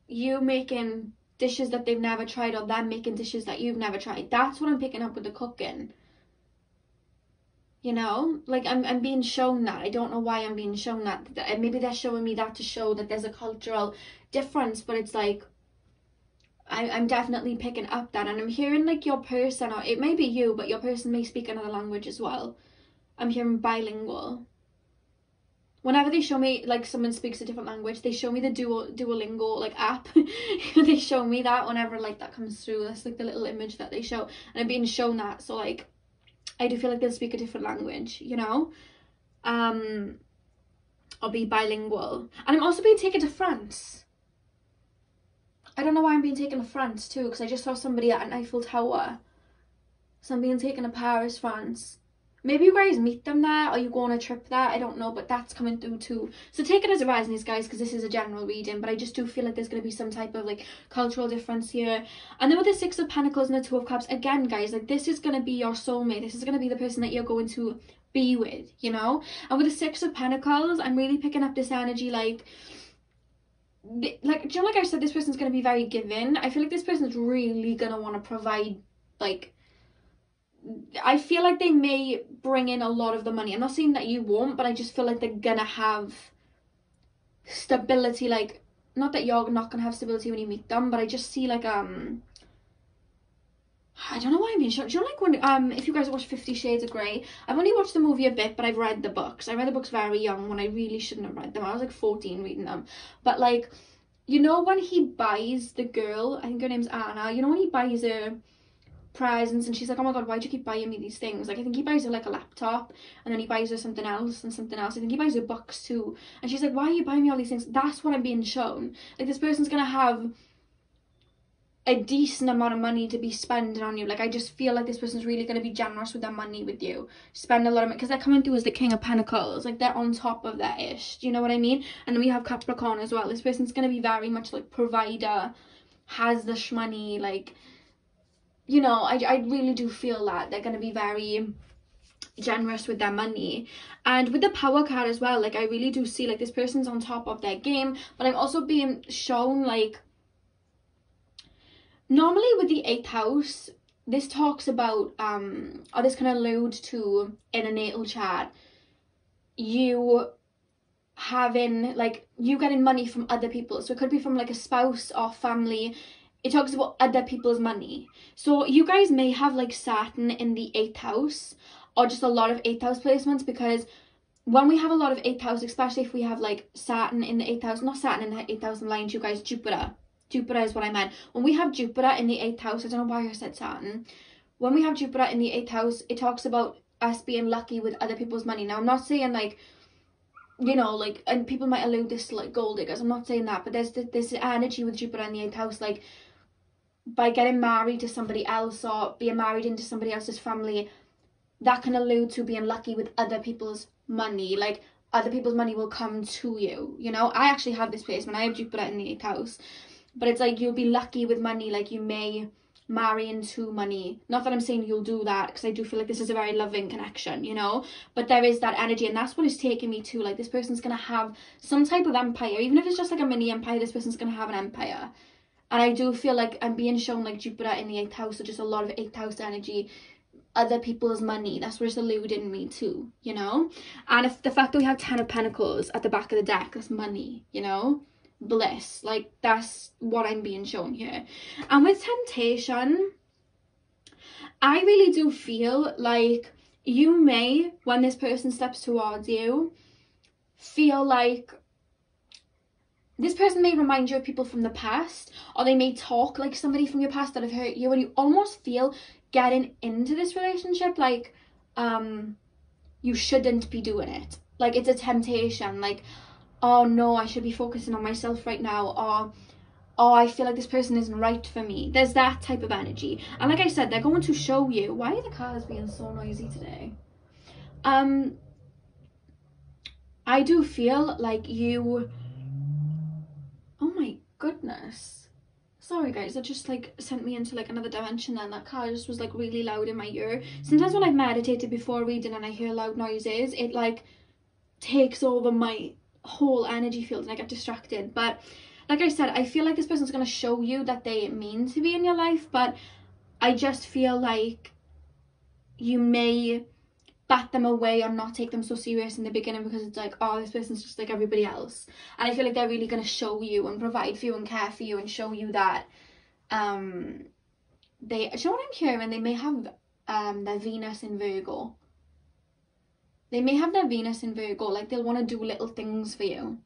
you making dishes that they've never tried, or them making dishes that you've never tried. That's what I'm picking up with the cooking. You know, like, I'm being shown that. I don't know why I'm being shown that. Maybe they're showing me that to show that there's a cultural difference, but it's like, I'm definitely picking up that, and I'm hearing like your person, or it may be you, but your person may speak another language as well. I'm hearing bilingual. Whenever they show me like someone speaks a different language, they show me the Duolingo like app. They show me that whenever like that comes through. That's like the little image that they show, and I'm being shown that. So like, I do feel like they'll speak a different language, you know, or be bilingual. And I'm also being taken to France. I don't know why I'm being taken to France too, because I just saw somebody at an Eiffel Tower. So I'm being taken to Paris, France. Maybe you guys meet them there, or you go on a trip there, I don't know, but that's coming through too. So take it as it resonates, guys, because this is a general reading, but I just do feel like there's going to be some type of like cultural difference here. And then with the Six of Pentacles and the Two of Cups, again, guys, like, this is going to be your soulmate. This is going to be the person that you're going to be with, you know? And with the Six of Pentacles, I'm really picking up this energy, like, do you know, like I said, this person's going to be very giving. I feel like this person's really going to want to provide, like, I feel like they may bring in a lot of the money. I'm not saying that you won't, but I just feel like they're going to have stability. Like, not that you're not going to have stability when you meet them, but I just see like, I don't know why I'm being shocked. Do you know, like, when, if you guys watch 50 Shades of Grey, I've only watched the movie a bit, but I've read the books. I read the books very young, when I really shouldn't have read them. I was like 14 reading them. But like, you know, when he buys the girl, I think her name's Anna, you know, when he buys her presents and she's like, oh my god, why do you keep buying me these things? Like, I think he buys her like a laptop, and then he buys her something else and something else. I think he buys her books too, and she's like, why are you buying me all these things? That's what I'm being shown. Like, this person's gonna have a decent amount of money to be spending on you. Like, I just feel like this person's really going to be generous with their money with you. Spend a lot of money, because they're coming through as the King of Pentacles. Like, they're on top of their ish. Do you know what I mean? And then we have Capricorn as well. This person's going to be very much like provider, has the shmoney, like, you know, I really do feel that they're going to be very generous with their money. And with the Power card as well, like, I really do see like this person's on top of their game, but I'm also being shown like, normally with the 8th house, this talks about, or this can allude to, in a natal chart, you having, like, you getting money from other people. So it could be from like a spouse or family. It talks about other people's money. So you guys may have like Saturn in the 8th house, or just a lot of 8th house placements, because when we have a lot of 8th house, especially if we have like Saturn in the 8th house, not Saturn in the 8th house in line, you guys, Jupiter is what I meant. When we have Jupiter in the 8th house, I don't know why I said Saturn. When we have Jupiter in the 8th house, it talks about us being lucky with other people's money. Now, I'm not saying like, you know, like, and people might allude this to like gold diggers, I'm not saying that, but there's this energy with Jupiter in the 8th house, like, by getting married to somebody else or being married into somebody else's family, that can allude to being lucky with other people's money. Like, other people's money will come to you, you know. I actually have this placement, I have Jupiter in the 8th house, but it's like, you'll be lucky with money. Like, you may marry into money. Not that I'm saying you'll do that, because I do feel like this is a very loving connection, you know, but there is that energy, and that's what it's taking me to. Like, this person's gonna have some type of empire, even if it's just like a mini empire. This person's gonna have an empire. And I do feel like I'm being shown like Jupiter in the 8th house, so just a lot of 8th house energy, other people's money. That's what it's alluding me to, you know. And if the fact that we have 10 of Pentacles at the back of the deck, that's money, you know, bliss. Like, that's what I'm being shown here. And with temptation, I really do feel like you may, when this person steps towards you, feel like this person may remind you of people from the past, or they may talk like somebody from your past that have hurt you, and you almost feel getting into this relationship like you shouldn't be doing it. Like, it's a temptation, like, oh no, I should be focusing on myself right now, or oh, I feel like this person isn't right for me. There's that type of energy. And like I said, they're going to show you. Why are the cars being so noisy today? I do feel like you, oh my goodness, sorry guys, that just like sent me into like another dimension, and that car just was like really loud in my ear. Sometimes when I've meditated before reading and I hear loud noises, it like takes over my whole energy field and I get distracted. But like I said, I feel like this person's going to show you that they mean to be in your life, but I just feel like you may bat them away or not take them so serious in the beginning, because it's like, oh, this person's just like everybody else. And I feel like they're really going to show you and provide for you and care for you and show you that they, do you know what I'm hearing? They may have their Venus in Virgo. They may have their Venus in Virgo, like they'll want to do little things for you.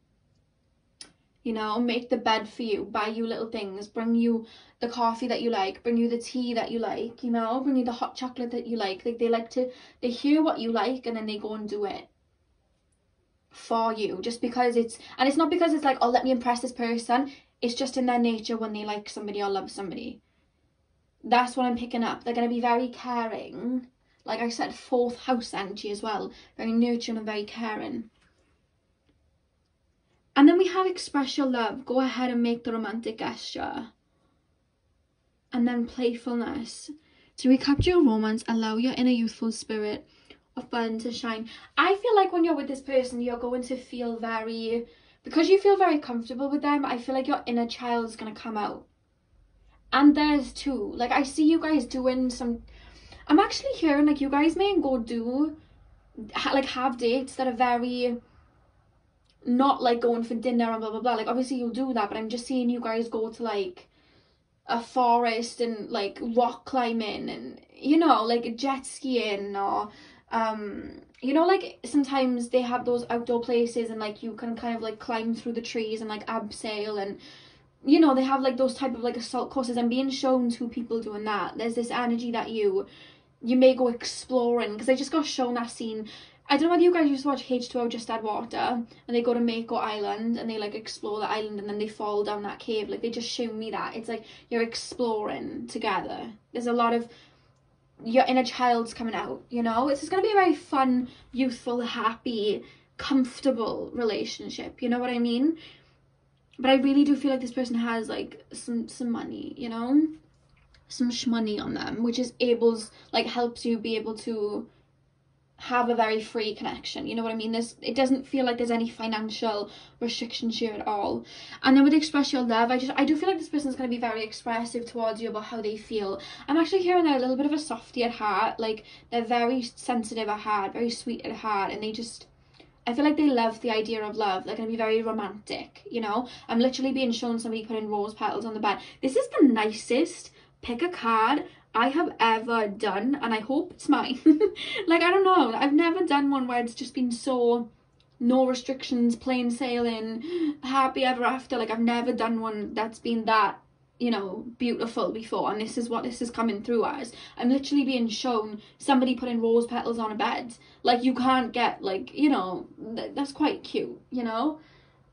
You know, make the bed for you, buy you little things, bring you the coffee that you like, bring you the tea that you like, you know, bring you the hot chocolate that you like. Like, they hear what you like and then they go and do it for you, just because it's, and it's not because it's like, oh, let me impress this person. It's just in their nature when they like somebody or love somebody. That's what I'm picking up. They're going to be very caring. Like I said, 4th house energy as well. Very nurturing and very caring. And then we have express your love. Go ahead and make the romantic gesture. And then playfulness. To recapture your romance, allow your inner youthful spirit of fun to shine. I feel like when you're with this person, you're going to feel very, because you feel very comfortable with them, I feel like your inner child is going to come out. And there's too, like, I see you guys doing some, I'm actually hearing like you guys may go do, like, have dates that are very, not like going for dinner and blah blah blah. Like, obviously you'll do that, but I'm just seeing you guys go to like a forest and like rock climbing and, you know, like jet skiing, or you know, like sometimes they have those outdoor places and like you can kind of like climb through the trees and like abseil, and you know, they have like those type of like assault courses. I'm being shown 2 people doing that. There's this energy that you may go exploring, because I just got shown that scene. I don't know whether you guys used to watch H2O Just Add Water, and they go to Mako Island and they like explore the island and then they fall down that cave. Like, they just show me that. It's like you're exploring together. There's a lot of your inner child's coming out, you know? It's going to be a very fun, youthful, happy, comfortable relationship. You know what I mean? But I really do feel like this person has like some money, you know? Some shmoney on them, which is helps you be able to have a very free connection, you know what I mean? It doesn't feel like there's any financial restrictions here at all. And then with express your love, I do feel like this person's going to be very expressive towards you about how they feel. I'm actually hearing they're a little bit of a softie at heart, like they're very sensitive at heart, very sweet at heart, and I feel like they love the idea of love. They're going to be very romantic, you know? I'm literally being shown somebody putting rose petals on the bed. This is the nicest pick a card I have ever done, and I hope it's mine. Like, I don't know, I've never done one where it's just been so no restrictions, plain sailing, happy ever after. Like, I've never done one that's been that, you know, beautiful before, and this is what this is coming through as. I'm literally being shown somebody putting rose petals on a bed. Like, you can't get, like, you know, that's quite cute, you know?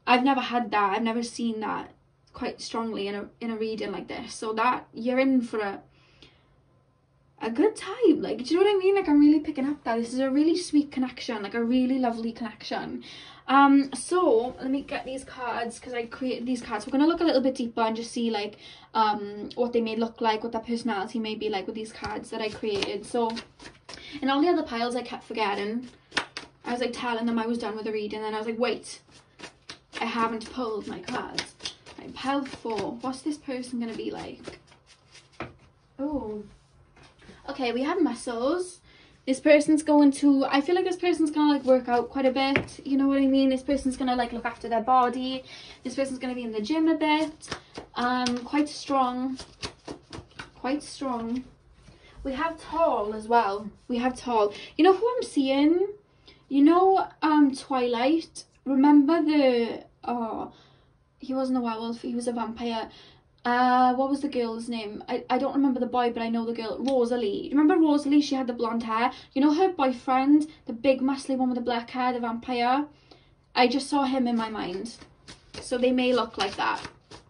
I've never had that, I've never seen that quite strongly in a reading like this. So that, you're in for a good time, like, do you know what I mean? Like, I'm really picking up that this is a really sweet connection, like a really lovely connection. So let me get these cards, because I created these cards. We're going to look a little bit deeper and just see, like, what they may look like, what their personality may be like with these cards that I created. So in all the other piles I kept forgetting. I was like telling them I was done with the reading, and then I was like, wait, I haven't pulled my cards. Right, pile 4, what's this person going to be like? Oh, okay, we have muscles. This person's going to, I feel like this person's going to like work out quite a bit, you know what I mean? This person's going to like look after their body. This person's going to be in the gym a bit. Quite strong. Quite strong. We have tall as well. We have tall. You know who I'm seeing? You know, Twilight. Remember the, oh, he wasn't a werewolf, he was a vampire. What was the girl's name? I don't remember the boy, but I know the girl. Rosalie. Remember Rosalie? She had the blonde hair. You know her boyfriend, the big muscly one with the black hair, the vampire? I just saw him in my mind. So they may look like that.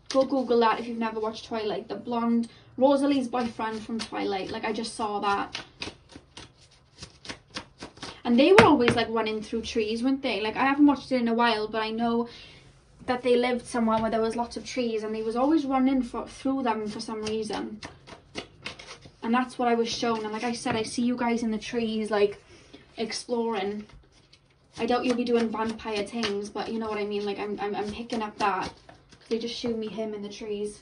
Go Google that if you've never watched Twilight. The blonde, Rosalie's boyfriend from Twilight. Like, I just saw that. And they were always like running through trees, weren't they? Like, I haven't watched it in a while, but I know that they lived somewhere where there was lots of trees, and they was always running through them for some reason. And that's what I was shown. And like I said, I see you guys in the trees, like, exploring. I doubt you'll be doing vampire things, but you know what I mean. Like, I'm picking up that. They just showed me him in the trees.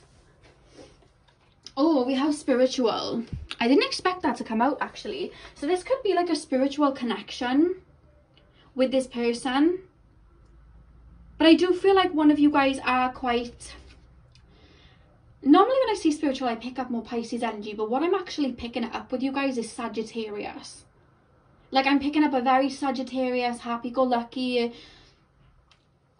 Oh, we have spiritual. I didn't expect that to come out, actually. So this could be like a spiritual connection with this person. But I do feel like one of you guys are quite... Normally when I see spiritual, I pick up more Pisces energy, but what I'm actually picking up with you guys is Sagittarius. Like, I'm picking up a very Sagittarius, happy-go-lucky,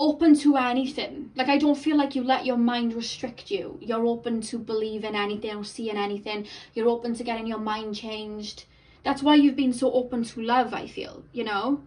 open to anything. Like, I don't feel like you let your mind restrict you. You're open to believing anything or seeing anything. You're open to getting your mind changed. That's why you've been so open to love, I feel, you know?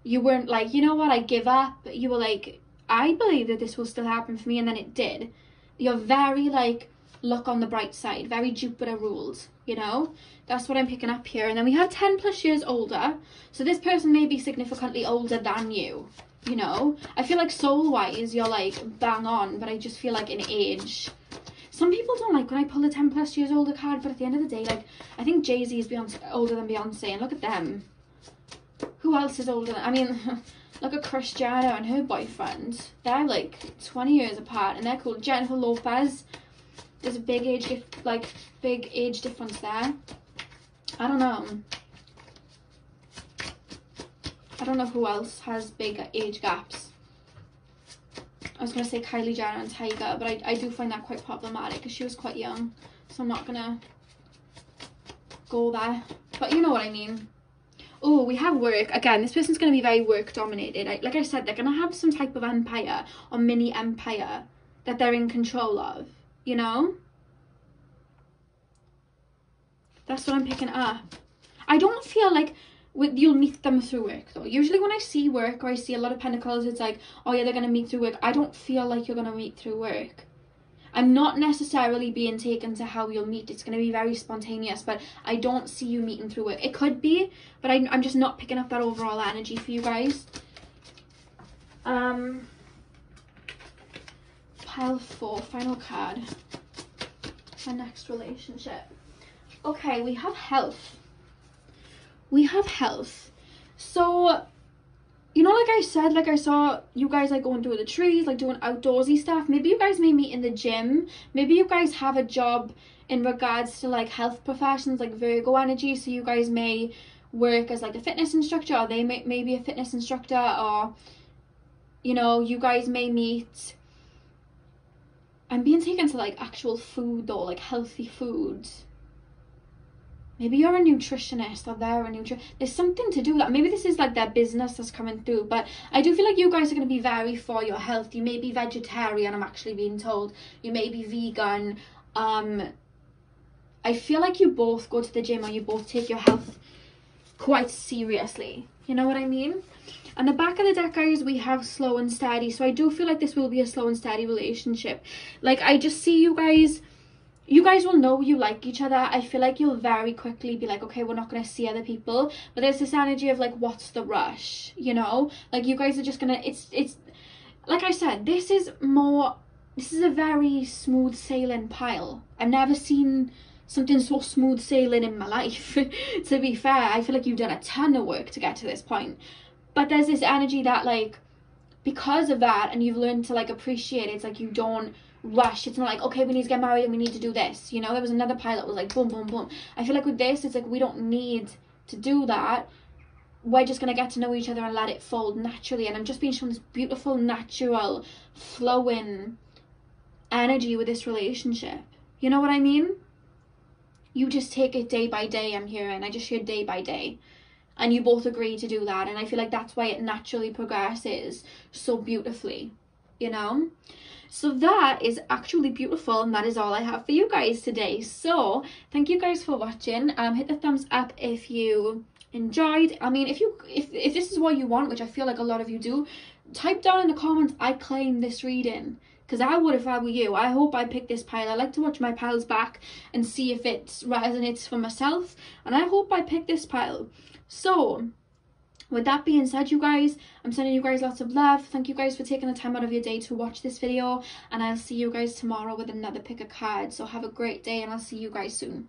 You weren't like, you know what, I give up. You were like, I believe that this will still happen for me, and then it did. You're very, like, look on the bright side, very Jupiter ruled, you know? That's what I'm picking up here. And then we have 10 plus years older. So this person may be significantly older than you, you know? I feel like soul-wise, you're, like, bang on, but I just feel like in age. Some people don't like when I pull the 10 plus years older card, but at the end of the day, like, I think Jay-Z is older than Beyonce, and look at them. Who else is older than, I mean, look at Christiana and her boyfriend. They're like 20 years apart, and they're cool. Jennifer Lopez, there's a big age difference there. I don't know. I don't know who else has big age gaps. I was going to say Kylie Jenner and Tiger, but I do find that quite problematic because she was quite young. So I'm not going to go there. But you know what I mean. Oh, we have work. Again, this person's going to be very work dominated. Like I said, they're going to have some type of empire or mini empire that they're in control of, you know? That's what I'm picking up. I don't feel like you'll meet them through work, though. Usually when I see work or I see a lot of pentacles, it's like, oh yeah, they're going to meet through work. I don't feel like you're going to meet through work. I'm not necessarily being taken to how you'll meet. It's going to be very spontaneous, but I don't see you meeting through it. It could be, but I'm just not picking up that overall energy for you guys. Pile 4, final card. My next relationship. Okay, we have health. we have health. So, you know, like I said, like I saw you guys like going through the trees, like doing outdoorsy stuff. Maybe you guys may meet in the gym. Maybe you guys have a job in regards to like health professions, like Virgo energy. So you guys may work as like a fitness instructor, or they may be a fitness instructor, or, you know, you guys may meet. I'm being taken to like actual food though, like healthy food. Maybe you're a nutritionist, or they're a there's something to do with that. Maybe this is like their business that's coming through. But I do feel like you guys are going to be very for your health. You may be vegetarian, I'm actually being told. You may be vegan. I feel like you both go to the gym, or you both take your health quite seriously. You know what I mean? On the back of the deck, guys, we have slow and steady. So I do feel like this will be a slow and steady relationship. Like, I just see you guys will know you like each other. I feel like you'll very quickly be like, okay, we're not going to see other people. But there's this energy of like, what's the rush? You know, like you guys are just going to, it's like I said, this is a very smooth sailing pile. I've never seen something so smooth sailing in my life. To be fair, I feel like you've done a ton of work to get to this point. But there's this energy that like, because of that, and you've learned to like appreciate it, it's like you don't rush. It's not like, okay, we need to get married and we need to do this, you know. There was another pilot was like boom boom boom. I feel like with this, it's like we don't need to do that. We're just gonna get to know each other and let it fold naturally. And I'm just being shown this beautiful, natural, flowing energy with this relationship. You know what I mean? You just take it day by day. I'm hearing, I just hear day by day, and you both agree to do that. And I feel like that's why it naturally progresses so beautifully, you know. So that is actually beautiful, and that is all I have for you guys today. So thank you guys for watching. Hit the thumbs up if you enjoyed. I mean, if this is what you want, which I feel like a lot of you do, type down in the comments, I claim this reading, because I would if I were you. I hope I pick this pile. I like to watch my piles back and see if it resonates for myself, and I hope I pick this pile. So with that being said, you guys, I'm sending you guys lots of love. Thank you guys for taking the time out of your day to watch this video, and I'll see you guys tomorrow with another pick a card. So have a great day, and I'll see you guys soon.